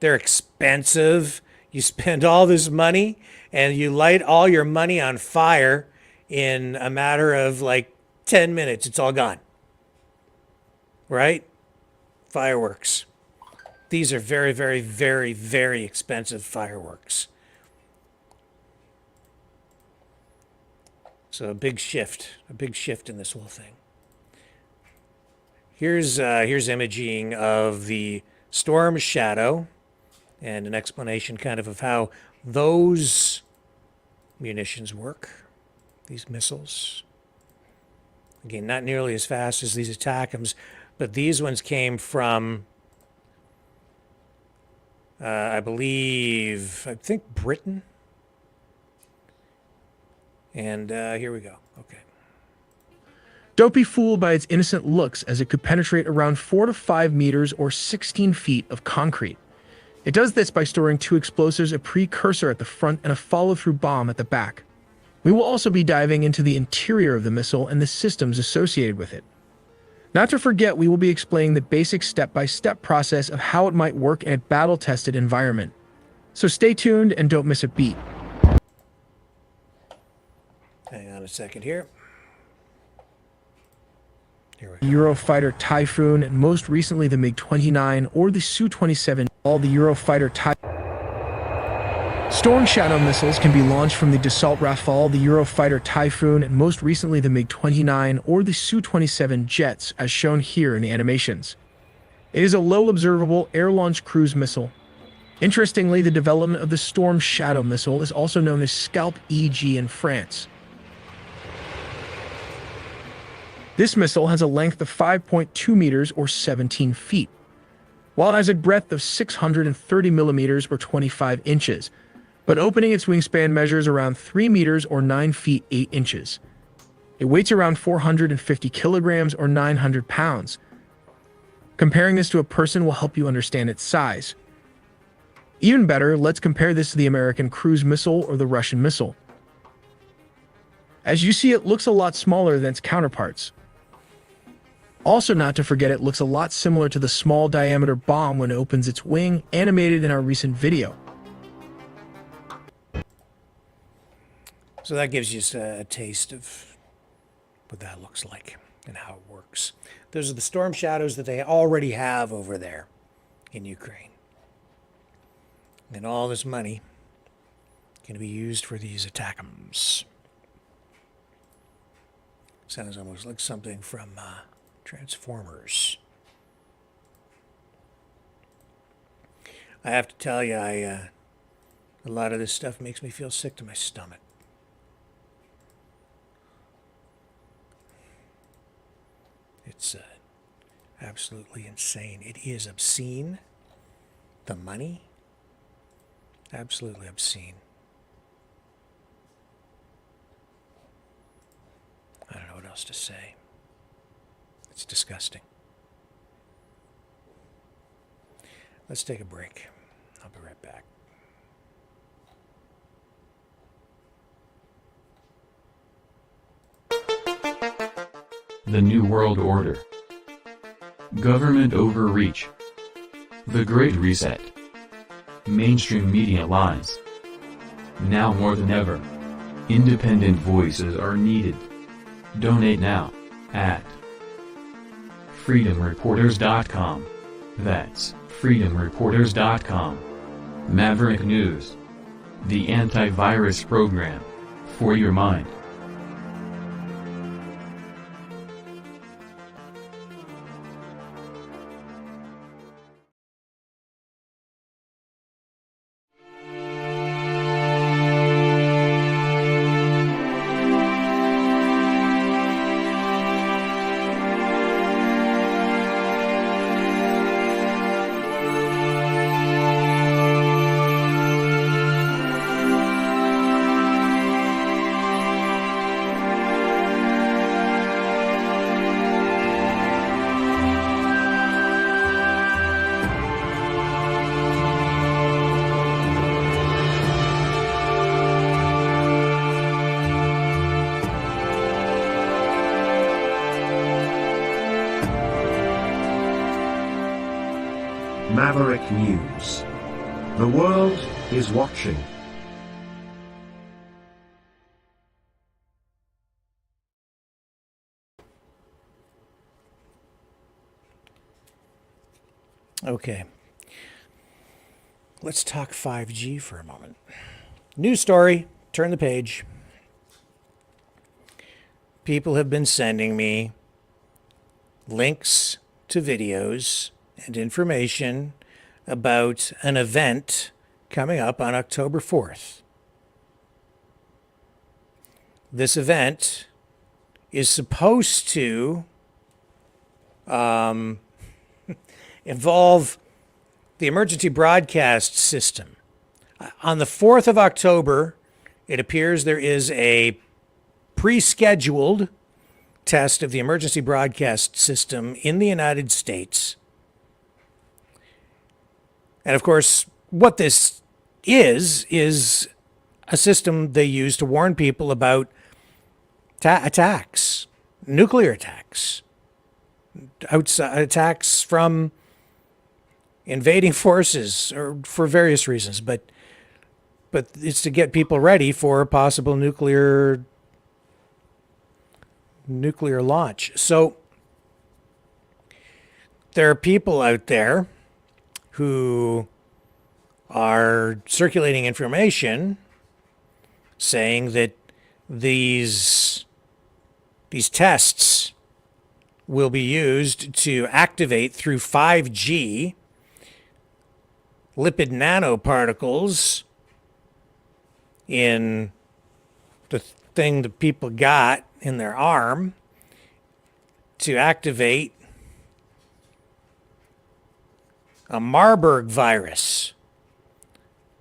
they're expensive. You spend all this money and you light all your money on fire in a matter of like 10 minutes. It's all gone. Right? Fireworks. These are very, very, very, very expensive fireworks. So a big shift in this whole thing. Here's imaging of the storm shadow and an explanation kind of how those munitions work, these missiles. Again, not nearly as fast as these ATACMs, but these ones came from, I think Britain. And here we go. Okay. Don't be fooled by its innocent looks, as it could penetrate around 4 to 5 meters or 16 feet of concrete. It does this by storing 2 explosives, a precursor at the front and a follow-through bomb at the back. We will also be diving into the interior of the missile and the systems associated with it. Not to forget, we will be explaining the basic step-by-step process of how it might work in a battle-tested environment. So stay tuned and don't miss a beat. Hang on a second here. Eurofighter Typhoon, and most recently the MiG-29 or the Su-27, all the Eurofighter Typhoon. Storm Shadow missiles can be launched from the Dassault Rafale, the Eurofighter Typhoon, and most recently the MiG-29 or the Su-27 jets, as shown here in the animations. It is a low-observable air-launched cruise missile. Interestingly, the development of the Storm Shadow missile is also known as Scalp EG in France. This missile has a length of 5.2 meters or 17 feet, while it has a breadth of 630 millimeters or 25 inches, but opening its wingspan measures around 3 meters or 9 feet 8 inches. It weighs around 450 kilograms or 900 pounds. Comparing this to a person will help you understand its size. Even better, let's compare this to the American cruise missile or the Russian missile. As you see, it looks a lot smaller than its counterparts. Also, not to forget, it looks a lot similar to the small diameter bomb when it opens its wing, animated in our recent video. So that gives you a taste of what that looks like and how it works. Those are the Storm Shadows that they already have over there in Ukraine. And all this money going to be used for these ATACMs. Sounds almost like something from Transformers. I have to tell you, a lot of this stuff makes me feel sick to my stomach. It's absolutely insane. It is obscene. The money, absolutely obscene. I don't know what else to say. It's disgusting. Let's take a break. I'll be right back. The New World Order. Government overreach. The Great Reset. Mainstream media lies. Now more than ever, independent voices are needed. Donate now, at freedomreporters.com. That's freedomreporters.com. Maverick News. The antivirus program. For your mind. Maverick News. The world is watching. Okay. Let's talk 5G for a moment. News story. Turn the page. People have been sending me links to videos and information about an event coming up on October 4th. This event is supposed to involve the emergency broadcast system. On the 4th of October, it appears there is a pre-scheduled test of the emergency broadcast system in the United States. And of course, what this is a system they use to warn people about attacks, nuclear attacks, attacks from invading forces, or for various reasons, but it's to get people ready for a possible nuclear launch. So there are people out there who are circulating information saying that these tests will be used to activate through 5G lipid nanoparticles in the thing that people got in their arm to activate a Marburg virus,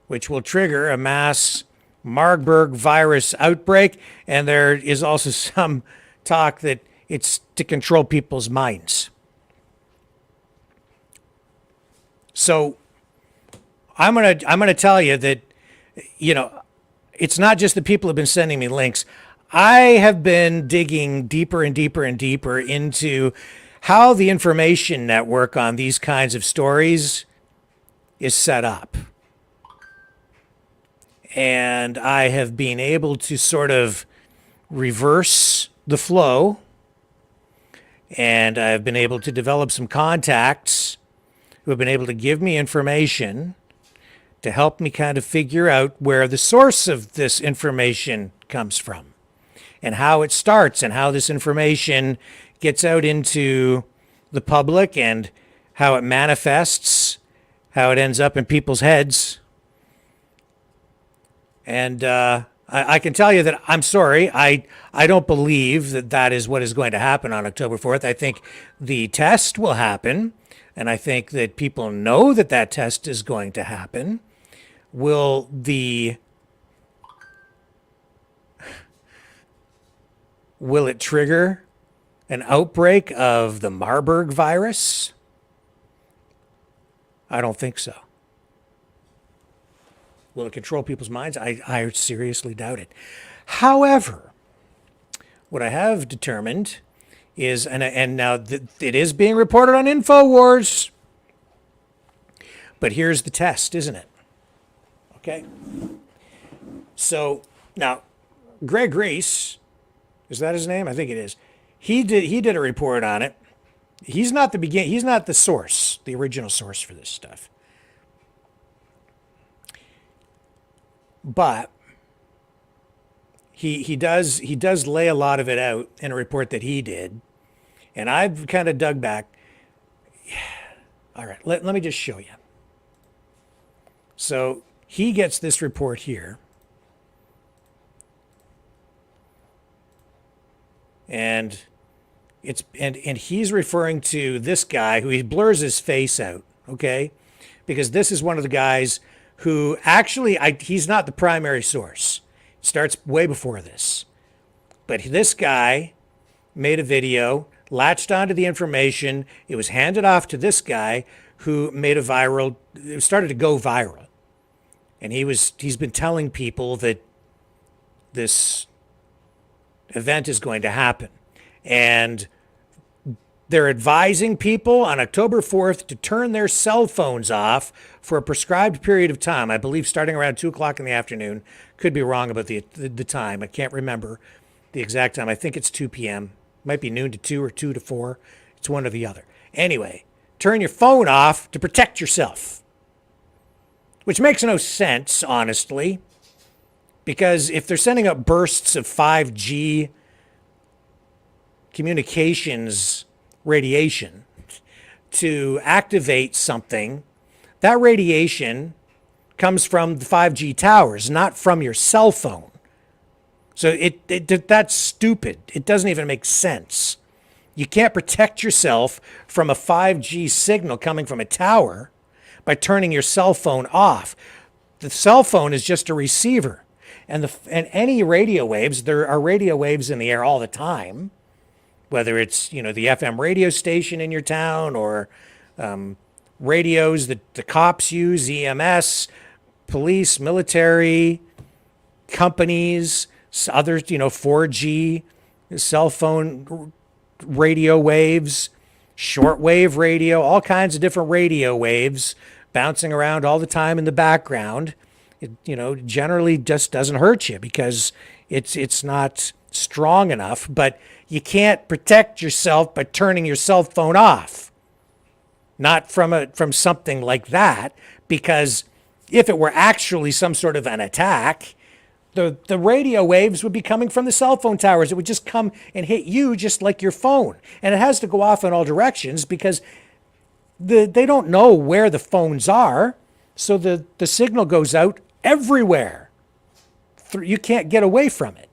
which will trigger a mass Marburg virus outbreak. And there is also some talk that it's to control people's minds. So I'm gonna tell you that, it's not just the people who've been sending me links. I have been digging deeper and deeper and deeper into how the information network on these kinds of stories is set up. And I have been able to sort of reverse the flow. And I've been able to develop some contacts who have been able to give me information to help me kind of figure out where the source of this information comes from and how it starts and how this information gets out into the public and how it manifests, how it ends up in people's heads. And I can tell you that I'm sorry. I don't believe that that is what is going to happen on October 4th. I think the test will happen, and I think that people know that that test is going to happen. Will it trigger an outbreak of the Marburg virus? I don't think so. Will it control people's minds? I seriously doubt it. However, what I have determined is, and now it is being reported on InfoWars, but here's the test, isn't it? Okay. So now, Greg Reese, is that his name? I think it is. He did a report on it. He's not the source, the original source for this stuff. But he does lay a lot of it out in a report that he did. And I've kind of dug back. All right, let me just show you. So he gets this report here. And he's referring to this guy who he blurs his face out, okay? Because this is one of the guys who actually, he's not the primary source. It starts way before this. But this guy made a video, latched onto the information. It was handed off to this guy who made it started to go viral. And he's been telling people that this event is going to happen. And they're advising people on October 4th to turn their cell phones off for a prescribed period of time. I believe starting around 2 o'clock in the afternoon. Could be wrong about the time. I can't remember the exact time. I think it's 2 p.m. Might be noon to 2 or 2 to 4. It's one or the other. Anyway, turn your phone off to protect yourself. Which makes no sense, honestly. Because if they're sending up bursts of 5G communications radiation to activate something, that radiation comes from the 5G towers, not from your cell phone. So that's stupid. It doesn't even make sense. You can't protect yourself from a 5G signal coming from a tower by turning your cell phone off. The cell phone is just a receiver. And any radio waves, there are radio waves in the air all the time, whether it's, the FM radio station in your town or radios that the cops use, EMS, police, military, companies, others, 4G, cell phone radio waves, shortwave radio, all kinds of different radio waves bouncing around all the time in the background. It, generally just doesn't hurt you because it's not strong enough, but you can't protect yourself by turning your cell phone off. Not from something like that, because if it were actually some sort of an attack, the radio waves would be coming from the cell phone towers. It would just come and hit you just like your phone. And it has to go off in all directions because they don't know where the phones are. So the signal goes out everywhere. You can't get away from it.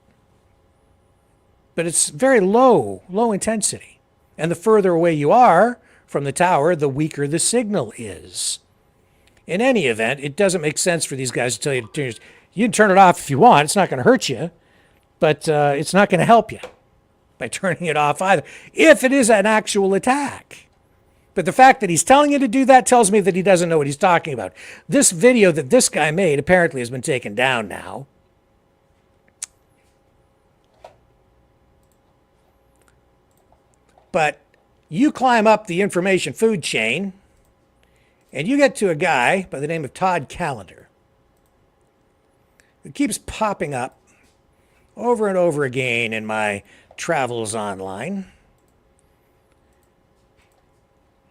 But it's very low intensity. And the further away you are from the tower, the weaker the signal is. In any event, it doesn't make sense for these guys to tell you to turn. You can turn it off if you want. It's not going to hurt you, but it's not going to help you by turning it off either, if it is an actual attack. But the fact that he's telling you to do that tells me that he doesn't know what he's talking about. This video that this guy made apparently has been taken down now. But you climb up the information food chain, and you get to a guy by the name of Todd Callender. It keeps popping up over and over again in my travels online.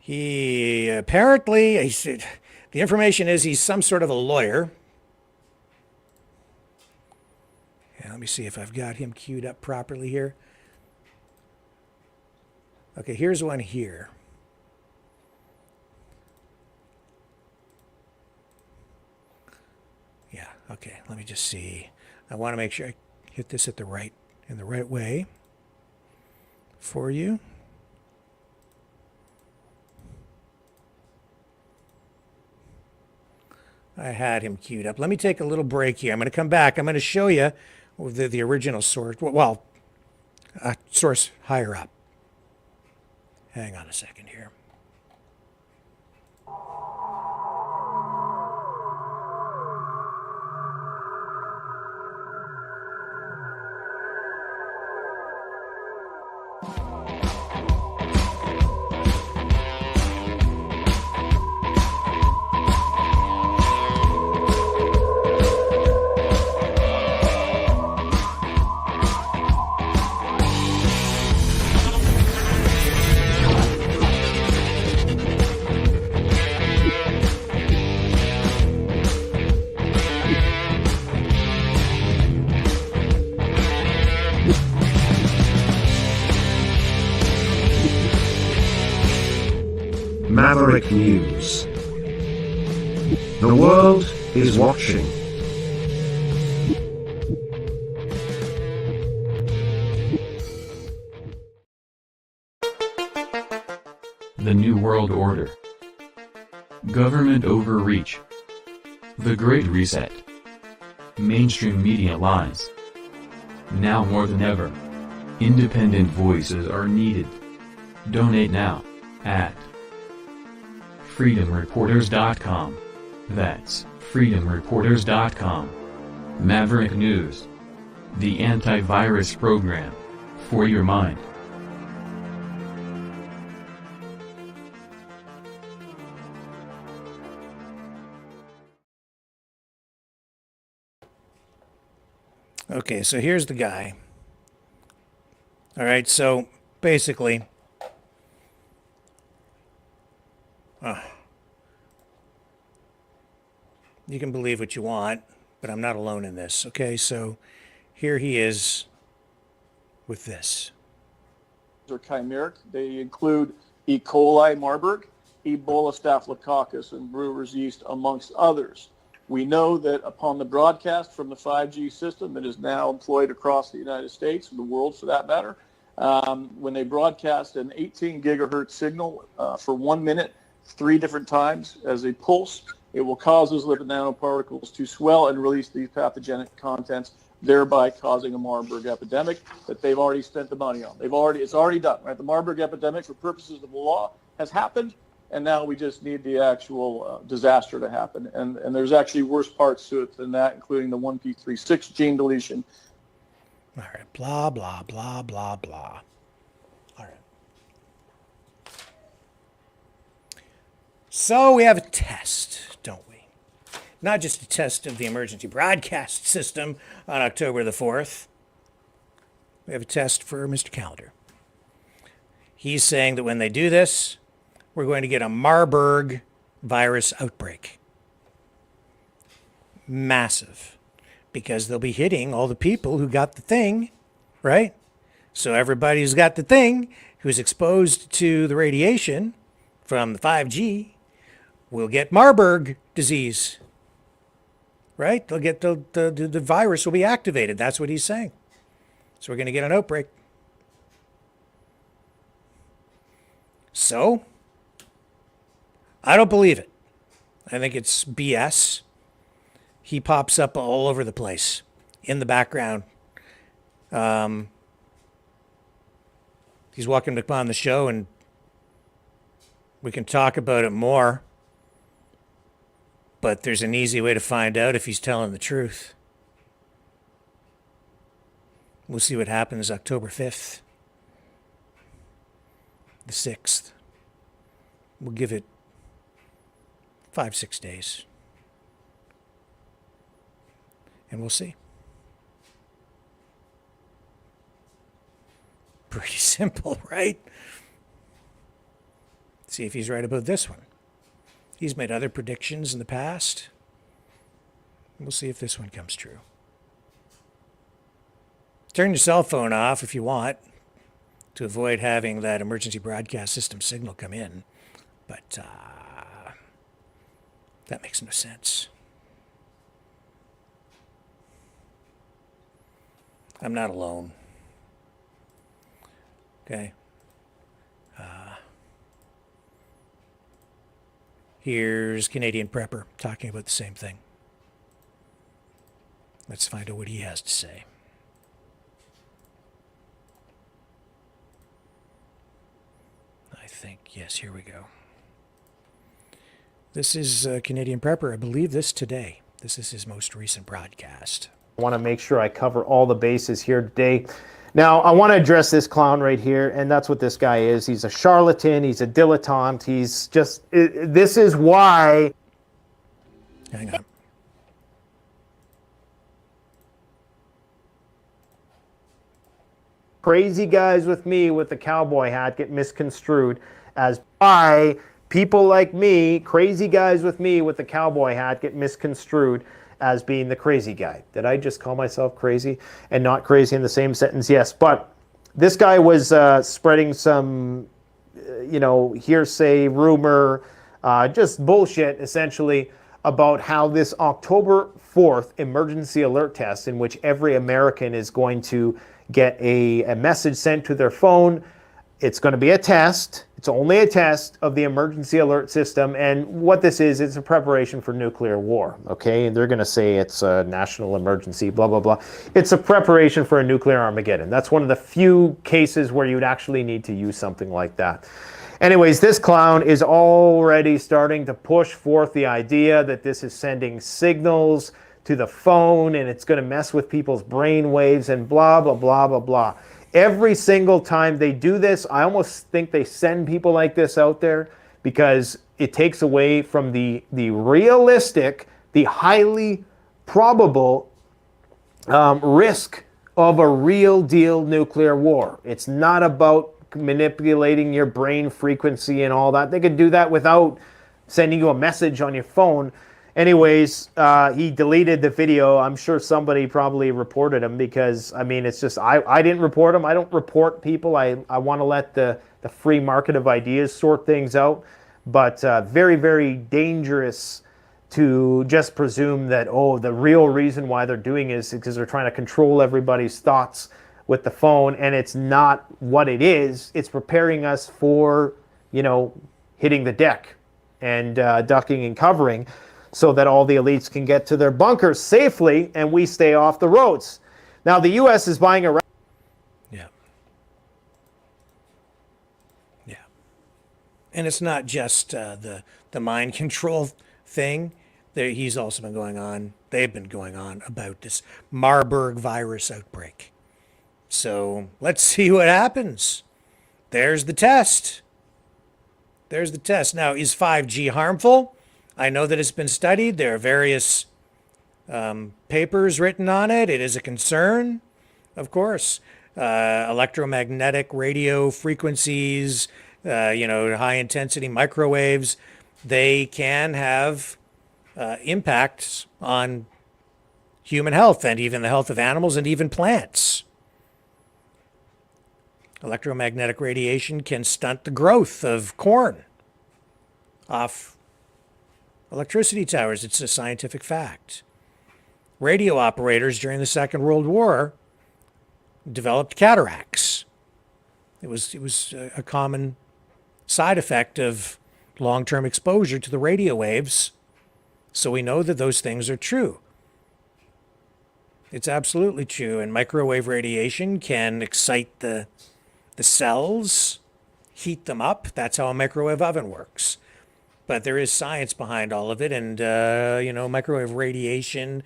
He apparently, the information is he's some sort of a lawyer. Yeah, let me see if I've got him queued up properly here. Okay, here's one here. Yeah, okay, let me just see. I want to make sure I hit this in the right way for you. I had him queued up. Let me take a little break here. I'm going to come back. I'm going to show you the original source. Well, source higher up. Hang on a second here. Maverick News. The world is watching. The New World Order. Government overreach. The Great Reset. Mainstream media lies. Now more than ever, independent voices are needed. Donate now at freedomreporters.com. That's freedomreporters.com. Maverick News. The antivirus program for your mind. Okay, so here's the guy. All right, so basically, you can believe what you want, but I'm not alone in this. Okay, so here he is with this. Are chimeric. They include E. coli, Marburg, Ebola, Staphylococcus, and brewer's yeast, amongst others. We know that upon the broadcast from the 5G system that is now employed across the United States, and the world for that matter, when they broadcast an 18 gigahertz signal for 1 minute, 3 different times as a pulse, it will cause those lipid nanoparticles to swell and release these pathogenic contents, thereby causing a Marburg epidemic that they've already spent the money on. It's already done, right? The Marburg epidemic, for purposes of the law, has happened, and now we just need the actual disaster to happen. And there's actually worse parts to it than that, including the 1p36 gene deletion. All right, blah, blah, blah, blah, blah. All right. So we have a test, don't we? Not just a test of the emergency broadcast system on October the 4th. We have a test for Mr. Callender. He's saying that when they do this, we're going to get a Marburg virus outbreak. massive, because they'll be hitting all the people who got the thing, right? So everybody who's got the thing, who's exposed to the radiation from the 5G, will get Marburg disease, right? They'll get the virus will be activated. That's what he's saying. So we're going to get an outbreak. So I don't believe it. I think it's BS. He pops up all over the place in the background. He's welcome to come on the show and we can talk about it more. But there's an easy way to find out if he's telling the truth. We'll see what happens October 5th, the 6th. We'll give it 5-6 days. And we'll see. Pretty simple, right? See if he's right about this one. He's made other predictions in the past. We'll see if this one comes true. Turn your cell phone off if you want to avoid having that emergency broadcast system signal come in. But that makes no sense. I'm not alone. Okay. Here's Canadian Prepper talking about the same thing. Let's find out what he has to say. I think, yes, here we go. This is Canadian Prepper. I believe this today. This is his most recent broadcast. I want to make sure I cover all the bases here today. Now, I want to address this clown right here, and that's what this guy is. He's a charlatan. He's a dilettante. He's just, this is why. Hang on. Crazy guys with me with the cowboy hat get misconstrued as why people like me, crazy guys with me with the cowboy hat, get misconstrued as being the crazy guy. Did I just call myself crazy and not crazy in the same sentence? Yes, but this guy was spreading some, hearsay, rumor, just bullshit, essentially, about how this October 4th emergency alert test, in which every American is going to get a message sent to their phone. It's going to be a test. It's only a test of the emergency alert system. And what this is, it's a preparation for nuclear war. Okay. And they're going to say it's a national emergency, blah, blah, blah. It's a preparation for a nuclear Armageddon. That's one of the few cases where you'd actually need to use something like that. Anyways, this clown is already starting to push forth the idea that this is sending signals to the phone and it's going to mess with people's brain waves and blah, blah, blah, blah, blah. Every single time they do this, I almost think they send people like this out there because it takes away from the realistic, the highly probable risk of a real deal nuclear war. It's not about manipulating your brain frequency and all that. They could do that without sending you a message on your phone. Anyways, he deleted the video. I'm sure somebody probably reported him because, I mean, it's just, I didn't report him. I don't report people. I want to let the free market of ideas sort things out. But very, very dangerous to just presume that, oh, the real reason why they're doing it is because they're trying to control everybody's thoughts with the phone. And it's not what it is. It's preparing us for, hitting the deck and ducking and covering, so that all the elites can get to their bunkers safely and we stay off the roads. Now, the U.S. is buying a... Yeah. Yeah. And it's not just the mind control thing. He's also been going on, they've been going on about this Marburg virus outbreak. So let's see what happens. There's the test. There's the test. Now, is 5G harmful? I know that it's been studied. There are various papers written on it. It is a concern, of course. Electromagnetic radio frequencies, high intensity microwaves, they can have impacts on human health and even the health of animals and even plants. Electromagnetic radiation can stunt the growth of corn off electricity towers. It's a scientific fact. Radio operators during the Second World War developed cataracts. It was a common side effect of long-term exposure to the radio waves. So we know that those things are true. It's absolutely true. And microwave radiation can excite the cells, heat them up. That's how a microwave oven works. But there is science behind all of it. And, microwave radiation,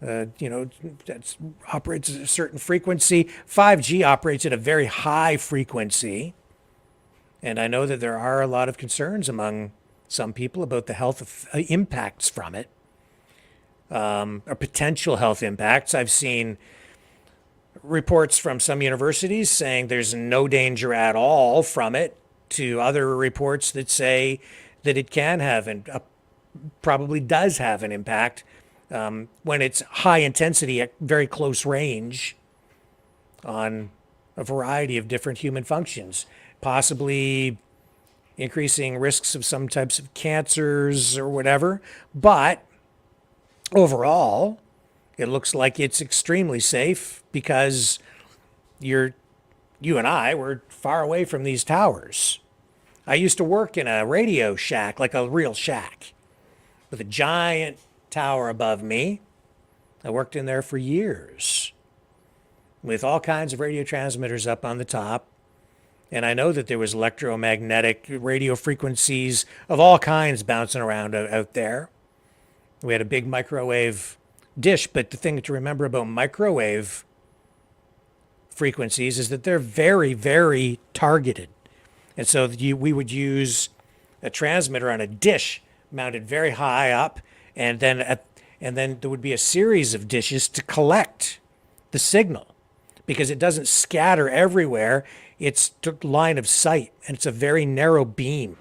that operates at a certain frequency. 5G operates at a very high frequency. And I know that there are a lot of concerns among some people about the health impacts from it, or potential health impacts. I've seen reports from some universities saying there's no danger at all from it, to other reports that say that it can have and probably does have an impact when it's high intensity at very close range on a variety of different human functions, possibly increasing risks of some types of cancers or whatever. But overall, it looks like it's extremely safe because you and I were far away from these towers. I used to work in a radio shack, like a real shack, with a giant tower above me. I worked in there for years with all kinds of radio transmitters up on the top. And I know that there was electromagnetic radio frequencies of all kinds bouncing around out there. We had a big microwave dish, but the thing to remember about microwave frequencies is that they're very, very targeted. And so we would use a transmitter on a dish mounted very high up, and then there would be a series of dishes to collect the signal, because it doesn't scatter everywhere. It's line of sight, and it's a very narrow beam.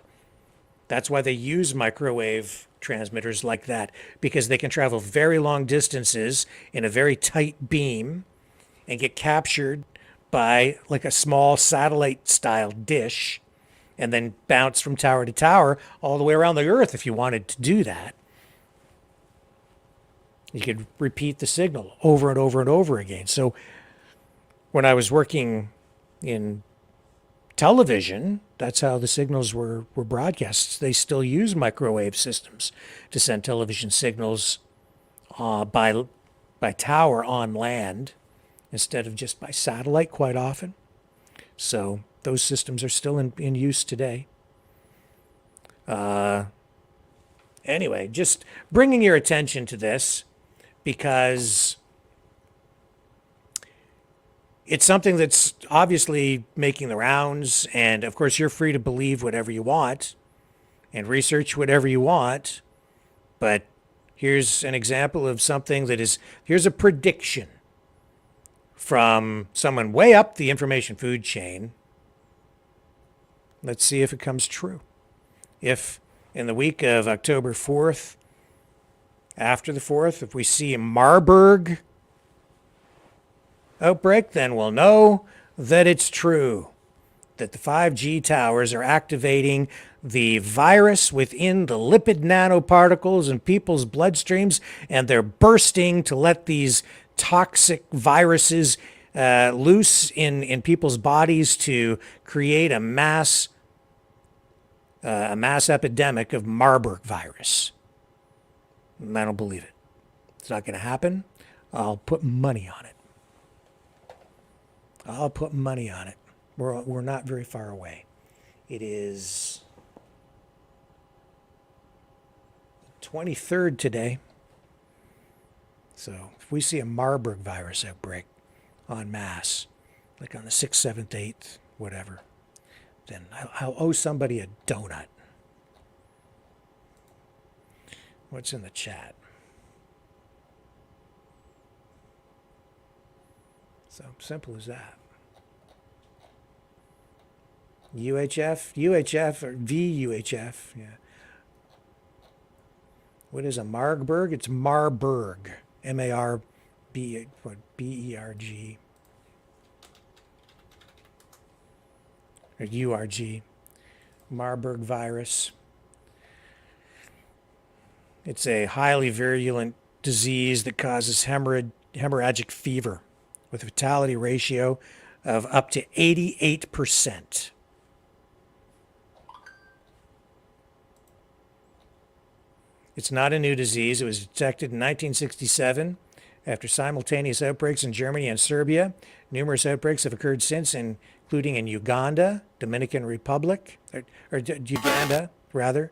That's why they use microwave transmitters like that, because they can travel very long distances in a very tight beam and get captured by like a small satellite style dish and then bounce from tower to tower all the way around the earth. If you wanted to do that, you could repeat the signal over and over and over again. So when I was working in television, that's how the signals were broadcast. They still use microwave systems to send television signals by tower on land instead of just by satellite quite often. So those systems are still in use today. Anyway, just bringing your attention to this because it's something that's obviously making the rounds, and of course you're free to believe whatever you want and research whatever you want, but here's an example of something here's a prediction from someone way up the information food chain. Let's see if it comes true. If in the week of October 4th, after the 4th, if we see a Marburg outbreak, then we'll know that it's true, that the 5G towers are activating the virus within the lipid nanoparticles in people's bloodstreams, and they're bursting to let these toxic viruses loose in people's bodies to create a mass epidemic of Marburg virus. And I don't believe it. It's not going to happen. I'll put money on it. I'll put money on it. We're not very far away. It is 23rd today. So if we see a Marburg virus outbreak en masse, like on the 6th, 7th, 8th, whatever, then I'll owe somebody a donut. What's in the chat? So simple as that. UHF or VUHF, yeah. What is a Marburg? It's Marburg, B-E-R-G or URG, Marburg virus. It's a highly virulent disease that causes hemorrhagic fever with a fatality ratio of up to 88%. It's not a new disease. It was detected in 1967 after simultaneous outbreaks in Germany and Serbia. Numerous outbreaks have occurred since, including in Uganda, Dominican Republic, or Uganda, rather,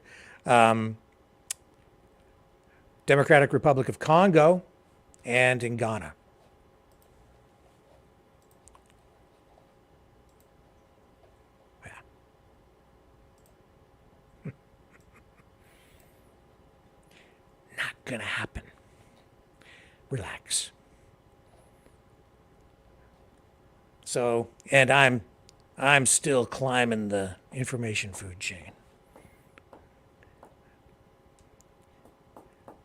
Democratic Republic of Congo, and in Ghana. Not gonna happen. Relax. So, and I'm still climbing the information food chain.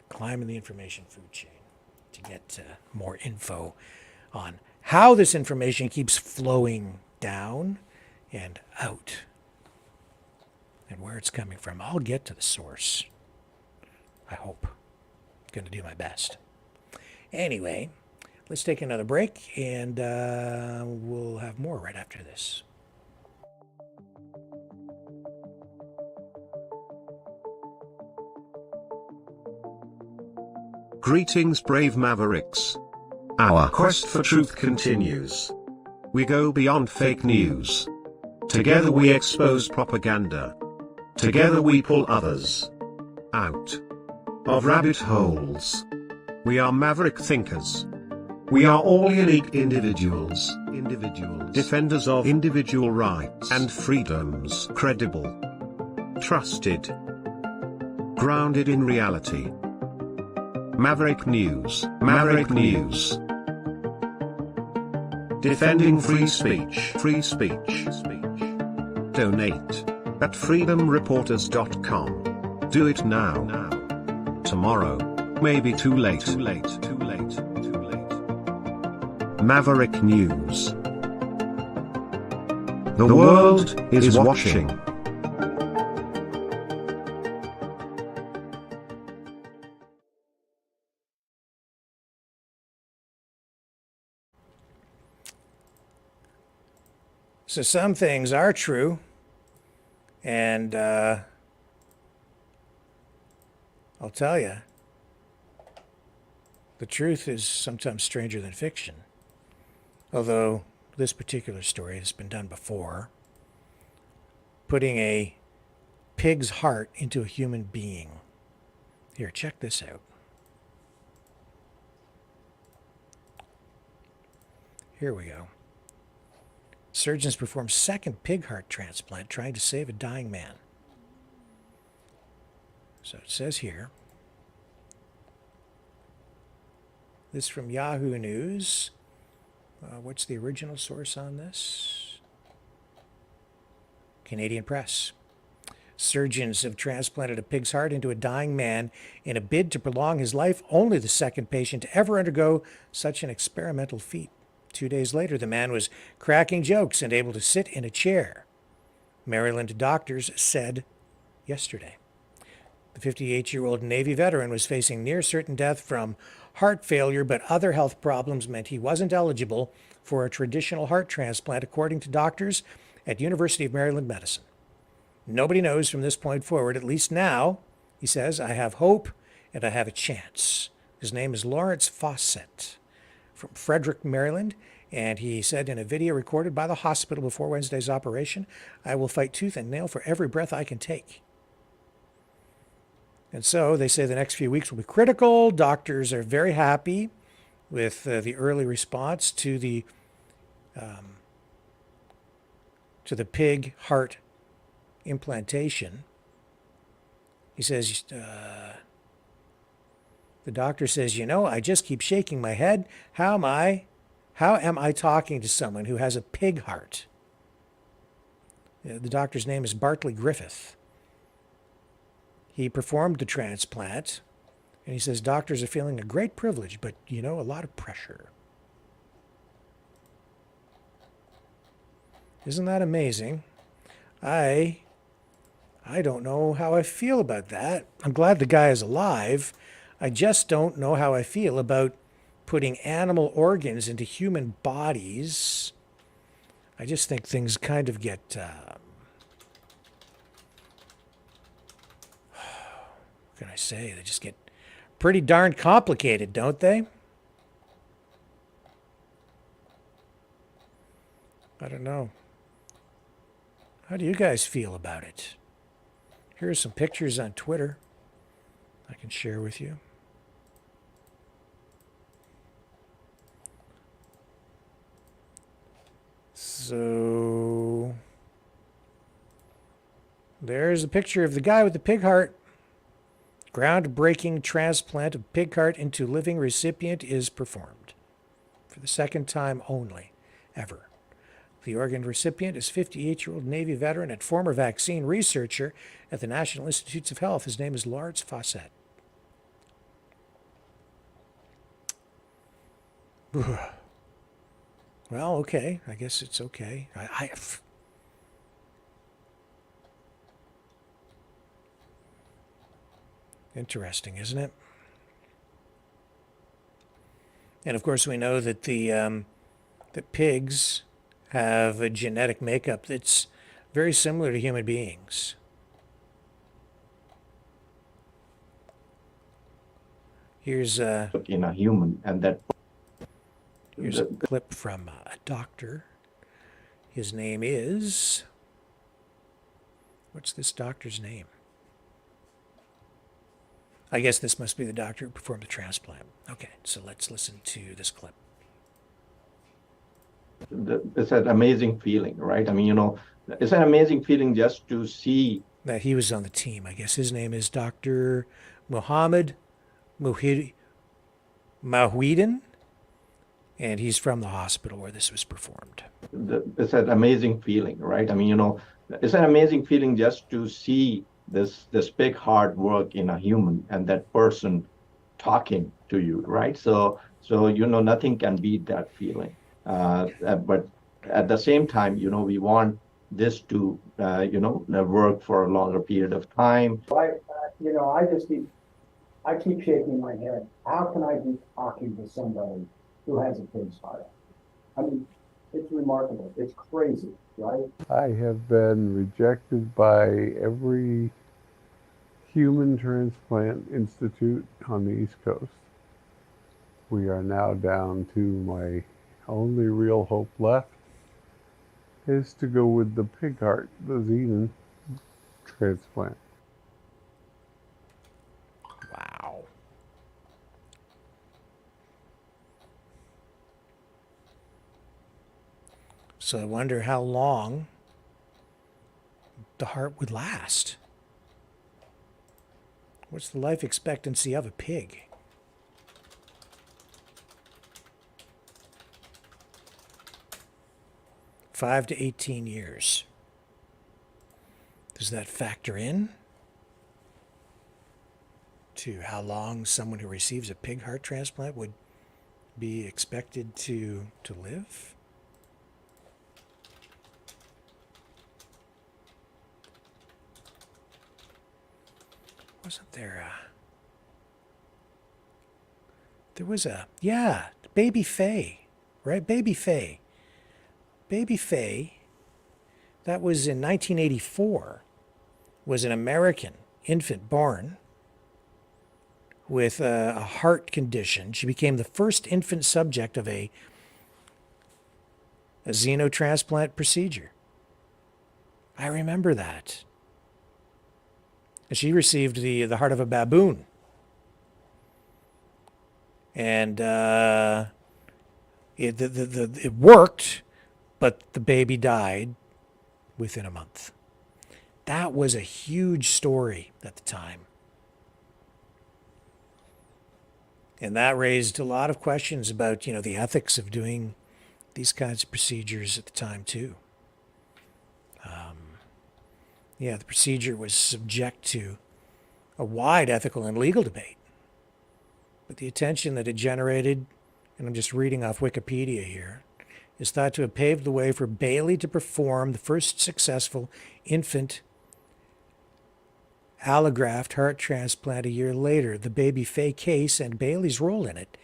Climbing the information food chain to get more info on how this information keeps flowing down and out and where it's coming from. I'll get to the source. I hope. I'm going to do my best. Anyway, let's take another break, and we'll have more right after this. Greetings, brave Mavericks. Our quest for truth continues. We go beyond fake news. Together we expose propaganda. Together we pull others out of rabbit holes. We are maverick thinkers. We are all unique individuals, defenders of individual rights and freedoms, credible, trusted, grounded in reality. Maverick News, Maverick News. Defending free speech, free speech. Donate at freedomreporters.com. Do it now. Tomorrow may be too late. Maverick News. The world is watching. So some things are true, and I'll tell you, the truth is sometimes stranger than fiction. Although this particular story has been done before, putting a pig's heart into a human being. Here, check this out. Here we go. Surgeons perform second pig heart transplant trying to save a dying man. So it says here, this from Yahoo News. What's the original source on this? Canadian Press. Surgeons have transplanted a pig's heart into a dying man in a bid to prolong his life, only the second patient to ever undergo such an experimental feat. 2 days later, the man was cracking jokes and able to sit in a chair, Maryland doctors said yesterday. The 58-year-old Navy veteran was facing near certain death from heart failure, but other health problems meant he wasn't eligible for a traditional heart transplant, according to doctors at University of Maryland Medicine. Nobody knows from this point forward, at least now, he says, I have hope and I have a chance. His name is Lawrence Fawcett from Frederick, Maryland, and he said in a video recorded by the hospital before Wednesday's operation, I will fight tooth and nail for every breath I can take. And so they say the next few weeks will be critical. Doctors are very happy with the early response to the pig heart implantation. He says, the doctor says, I just keep shaking my head. How am I talking to someone who has a pig heart? The doctor's name is Bartley Griffith. He performed the transplant And he says doctors are feeling a great privilege, but, a lot of pressure. Isn't that amazing? I don't know how I feel about that. I'm glad the guy is alive. I just don't know how I feel about putting animal organs into human bodies. I just think things kind of get, what can I say? They just get pretty darn complicated, don't they? I don't know. How do you guys feel about it? Here are some pictures on Twitter I can share with you. So there's a picture of the guy with the pig heart. Groundbreaking transplant of pig heart into living recipient is performed for the second time only, ever. The organ recipient is 58-year-old Navy veteran and former vaccine researcher at the National Institutes of Health. His name is Lawrence Fawcett. Well, okay. I guess it's okay. Interesting, isn't it? And of course, we know that that pigs have a genetic makeup that's very similar to human beings. Here's in a human, and that here's a clip from a doctor. His name is, what's this doctor's name? I guess this must be the doctor who performed the transplant. Okay, so let's listen to this clip. it's an amazing feeling, right? I mean, it's an amazing feeling just to see that he was on the team. I guess his name is Dr. Mohammed Mawhidin, and he's from the hospital where this was performed. It's an amazing feeling, right? I mean, it's an amazing feeling just to see this big hard work in a human and that person talking to you, right? So nothing can beat that feeling. But at the same time, we want this to work for a longer period of time. I keep shaking my head. How can I be talking to somebody who has a pig's heart? I mean, it's remarkable. It's crazy, right? I have been rejected by every human transplant institute on the East Coast. We are now down to my only real hope left is to go with the pig heart, the xenon transplant. Wow. So I wonder how long the heart would last. What's the life expectancy of a pig? Five to 18 years. Does that factor in to how long someone who receives a pig heart transplant would be expected to live? Wasn't there there was Baby Faye, right? Baby Faye. Baby Faye, that was in 1984, was an American infant born with a heart condition. She became the first infant subject of a xenotransplant procedure. I remember that. She received the heart of a baboon. And it worked, but the baby died within a month. That was a huge story at the time. And that raised a lot of questions about, the ethics of doing these kinds of procedures at the time, too. The procedure was subject to a wide ethical and legal debate. but the attention that it generated, and I'm just reading off Wikipedia here, is thought to have paved the way for Bailey to perform the first successful infant allograft heart transplant a year later. The Baby Faye case and Bailey's role in it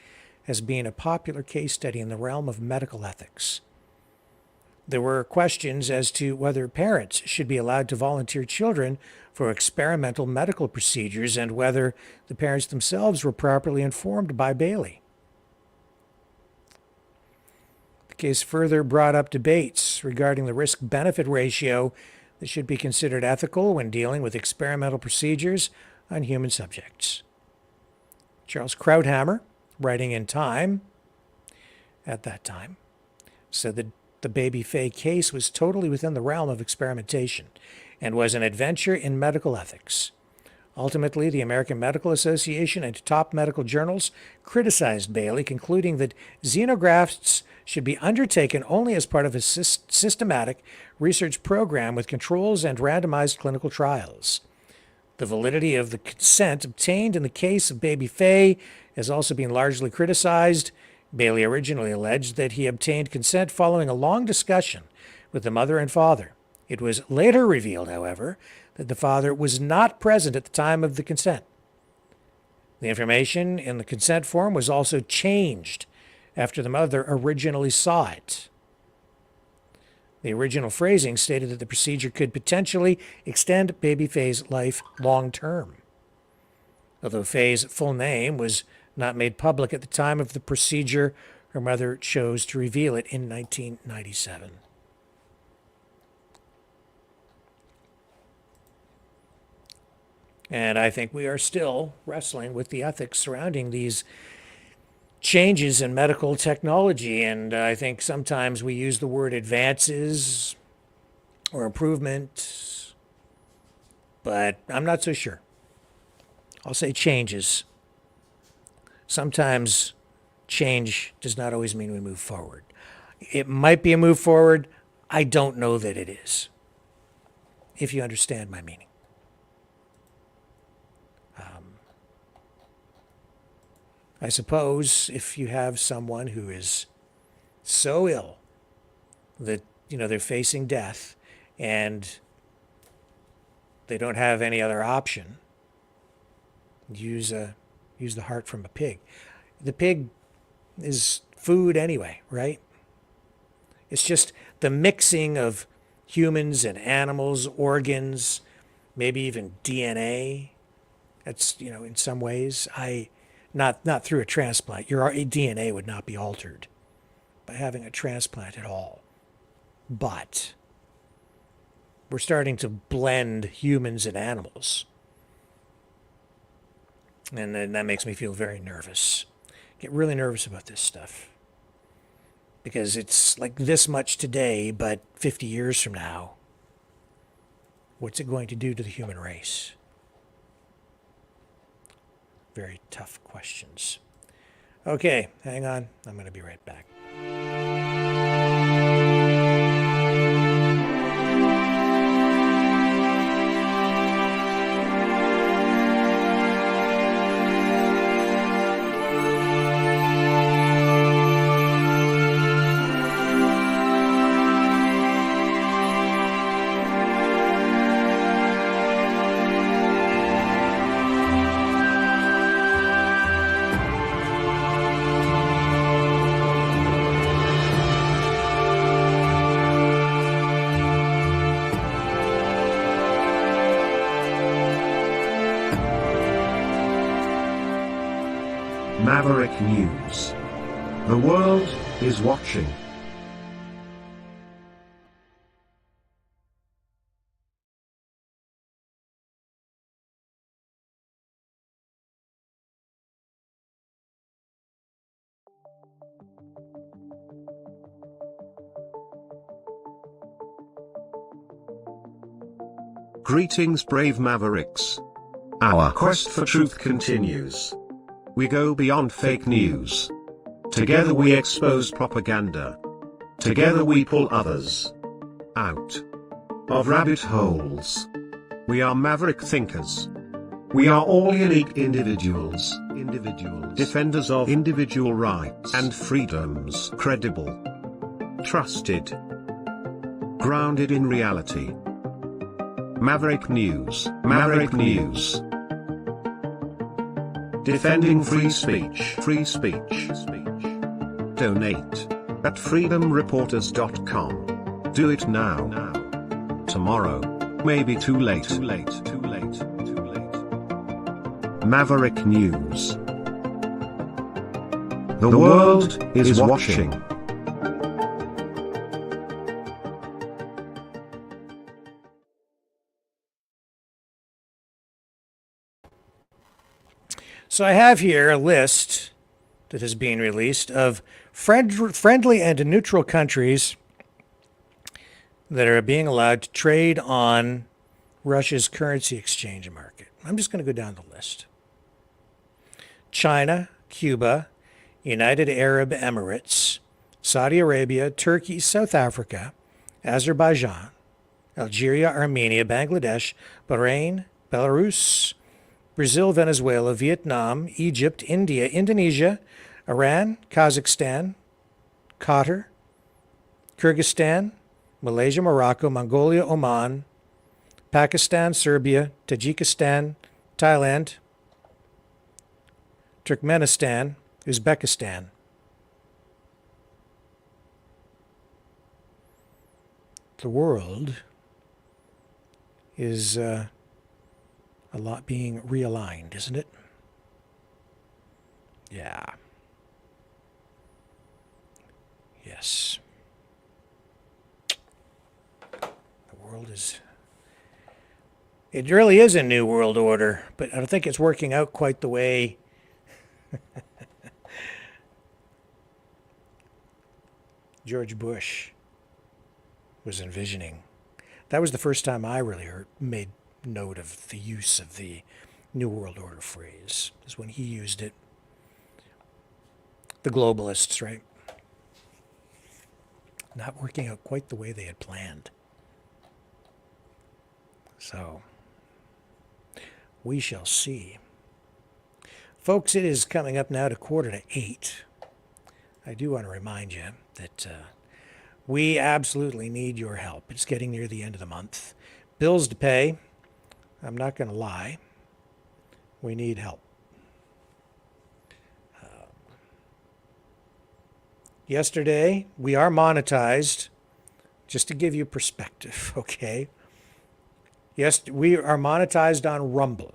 has been a popular case study in the realm of medical ethics. There were questions as to whether parents should be allowed to volunteer children for experimental medical procedures and whether the parents themselves were properly informed by Bailey. The case further brought up debates regarding the risk-benefit ratio that should be considered ethical when dealing with experimental procedures on human subjects. Charles Krauthammer, writing in Time at that time, said that the Baby Faye case was totally within the realm of experimentation and was an adventure in medical ethics. Ultimately, the American Medical Association and top medical journals criticized Bailey, concluding that xenografts should be undertaken only as part of a systematic research program with controls and randomized clinical trials. The validity of the consent obtained in the case of Baby Faye has also been largely criticized. Bailey originally alleged that he obtained consent following a long discussion with the mother and father. It was later revealed, however, that the father was not present at the time of the consent. The information in the consent form was also changed after the mother originally saw it. The original phrasing stated that the procedure could potentially extend Baby Faye's life long term. Although Faye's full name was not made public at the time of the procedure, her mother chose to reveal it in 1997. And I think we are still wrestling with the ethics surrounding these changes in medical technology. And I think sometimes we use the word advances or improvement, but I'm not so sure. I'll say changes. Sometimes change does not always mean we move forward. It might be a move forward. I don't know that it is, if you understand my meaning. I suppose if you have someone who is so ill that, they're facing death and they don't have any other option, use the heart from a pig. The pig is food anyway, right? It's just the mixing of humans and animals, organs, maybe even DNA. That's, in some ways, not through a transplant. Your DNA would not be altered by having a transplant at all. But we're starting to blend humans and animals. And then that makes me feel very nervous. Get really nervous about this stuff. Because it's like this much today, but 50 years from now, what's it going to do to the human race? Very tough questions. Okay, hang on. I'm going to be right back. Maverick News. The world is watching. Greetings, brave Mavericks. Our quest for truth continues. We go beyond fake news. Together we expose propaganda. Together we pull others out of rabbit holes. We are maverick thinkers. We are all unique individuals, defenders of individual rights and freedoms, credible, trusted, grounded in reality. Maverick News, Maverick News. Defending free speech, free speech. Donate at freedomreporters.com. Do it now. Tomorrow may be too late. Maverick News. The world is watching. So I have here a list that is being released of friendly and neutral countries that are being allowed to trade on Russia's currency exchange market. I'm just going to go down the list. China, Cuba, United Arab Emirates, Saudi Arabia, Turkey, South Africa, Azerbaijan, Algeria, Armenia, Bangladesh, Bahrain, Belarus, Brazil, Venezuela, Vietnam, Egypt, India, Indonesia, Iran, Kazakhstan, Qatar, Kyrgyzstan, Malaysia, Morocco, Mongolia, Oman, Pakistan, Serbia, Tajikistan, Thailand, Turkmenistan, Uzbekistan. The world is a lot being realigned, isn't it? Yeah. Yes. The world is... It really is a new world order, but I don't think it's working out quite the way George Bush was envisioning. That was the first time I really made note of the use of the New World Order phrase, is when he used it. The globalists, right? Not working out quite the way they had planned. So, we shall see. Folks, it is coming up now to 7:45. I do want to remind you that we absolutely need your help. It's getting near the end of the month. Bills to pay. I'm not going to lie. We need help. Yesterday, we are monetized. Just to give you perspective, okay? Yes, we are monetized on Rumble,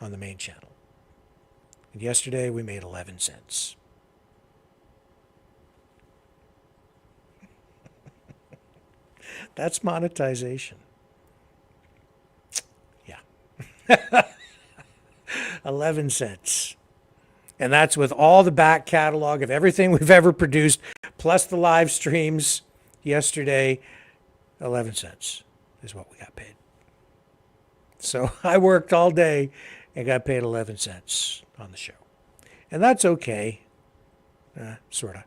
on the main channel. And yesterday, we made 11 cents. That's monetization. Yeah. 11 cents. And that's with all the back catalog of everything we've ever produced, plus the live streams yesterday. 11 cents is what we got paid. So I worked all day and got paid 11 cents on the show. And that's okay. Sort of.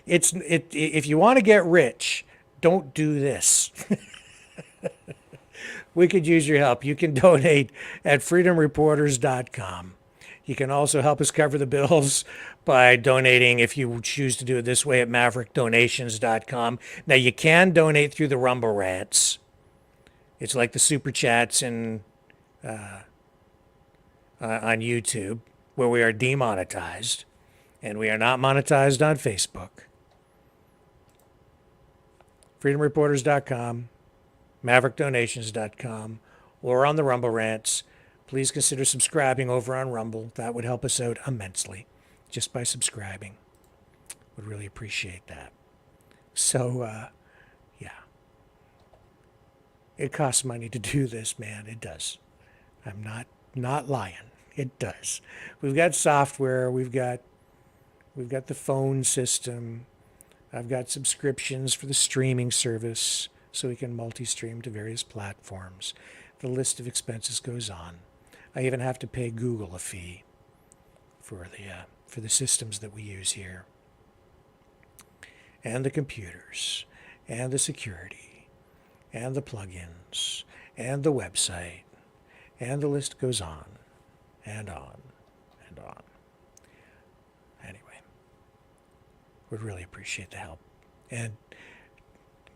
If you want to get rich, don't do this. We could use your help. You can donate at freedomreporters.com. You can also help us cover the bills by donating, if you choose to do it this way, at maverickdonations.com. Now, you can donate through the Rumble Rants. It's like the Super Chats on YouTube, where we are demonetized, and we are not monetized on Facebook. freedomreporters.com, maverickdonations.com, or on the Rumble Rants. Please consider subscribing over on Rumble. That would help us out immensely, just by subscribing. Would really appreciate that. So, yeah. It costs money to do this, man. It does. I'm not lying. It does. We've got software. We've got the phone system. I've got subscriptions for the streaming service so we can multi-stream to various platforms. The list of expenses goes on. I even have to pay Google a fee for the systems that we use here, and the computers, and the security, and the plugins, and the website, And the list goes on and on and on. Anyway, would really appreciate the help. And,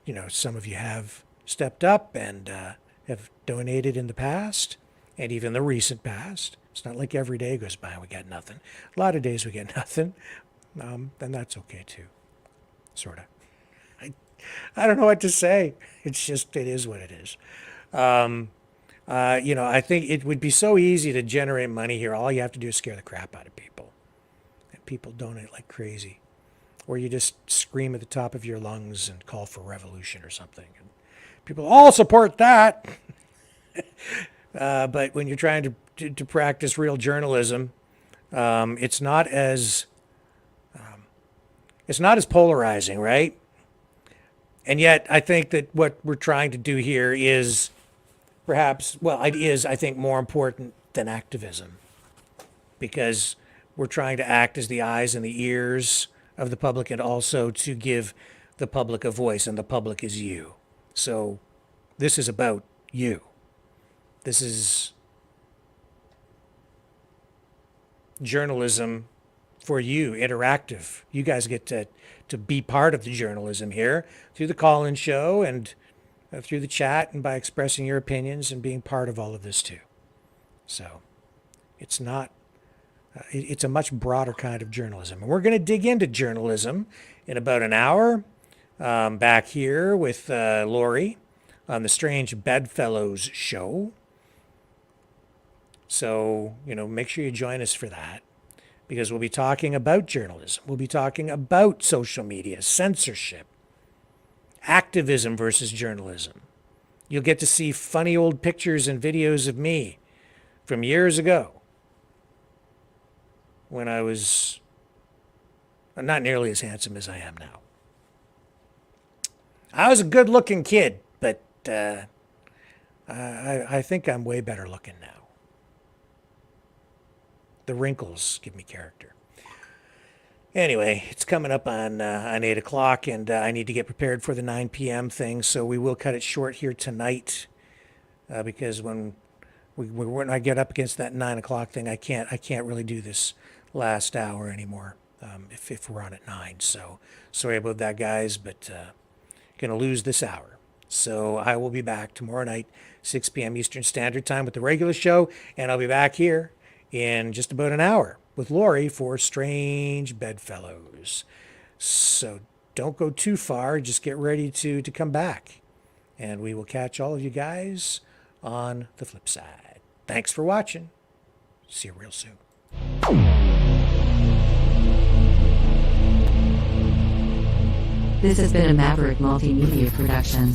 you know, some of you have stepped up and have donated in the past and even the recent past. It's not like every day goes by and we get nothing. A lot of days we get nothing. And that's okay too. Sort of. I don't know what to say. It's just, it is what it is. You know, I think it would be so easy to generate money here. All you have to do is scare the crap out of people. And people donate like crazy. Or you just scream at the top of your lungs and call for revolution or something. And people all support that. But when you're trying to practice real journalism, it's not as polarizing, right? And yet, I think that what we're trying to do here is perhaps, well, it is, I think, more important than activism. Because we're trying to act as the eyes and the ears of the public and also to give the public a voice, and the public is you. So this is about you. This is journalism for you, interactive. You guys get to be part of the journalism here through the call-in show and through the chat and by expressing your opinions and being part of all of this too. So it's not, it's a much broader kind of journalism. And we're going to dig into journalism in about an hour back here with Lori on the Strange Bedfellows show. So, you know, make sure you join us for that. Because we'll be talking about journalism. We'll be talking about social media, censorship, activism versus journalism. You'll get to see funny old pictures and videos of me from years ago when I was not nearly as handsome as I am now. I was a good-looking kid, but I think I'm way better looking now. The wrinkles give me character. Anyway, it's coming up on 8 o'clock, and I need to get prepared for the 9 p.m. thing, so we will cut it short here tonight because when I get up against that 9 o'clock thing, I can't really do this last hour anymore if we're on at 9. So sorry about that, guys, but going to lose this hour. So I will be back tomorrow night, 6 p.m. Eastern Standard Time with the regular show, and I'll be back here in just about an hour with Lori for Strange Bedfellows. So don't go too far. Just get ready to come back. And we will catch all of you guys on the flip side. Thanks for watching. See you real soon. This has been a Maverick Multimedia production.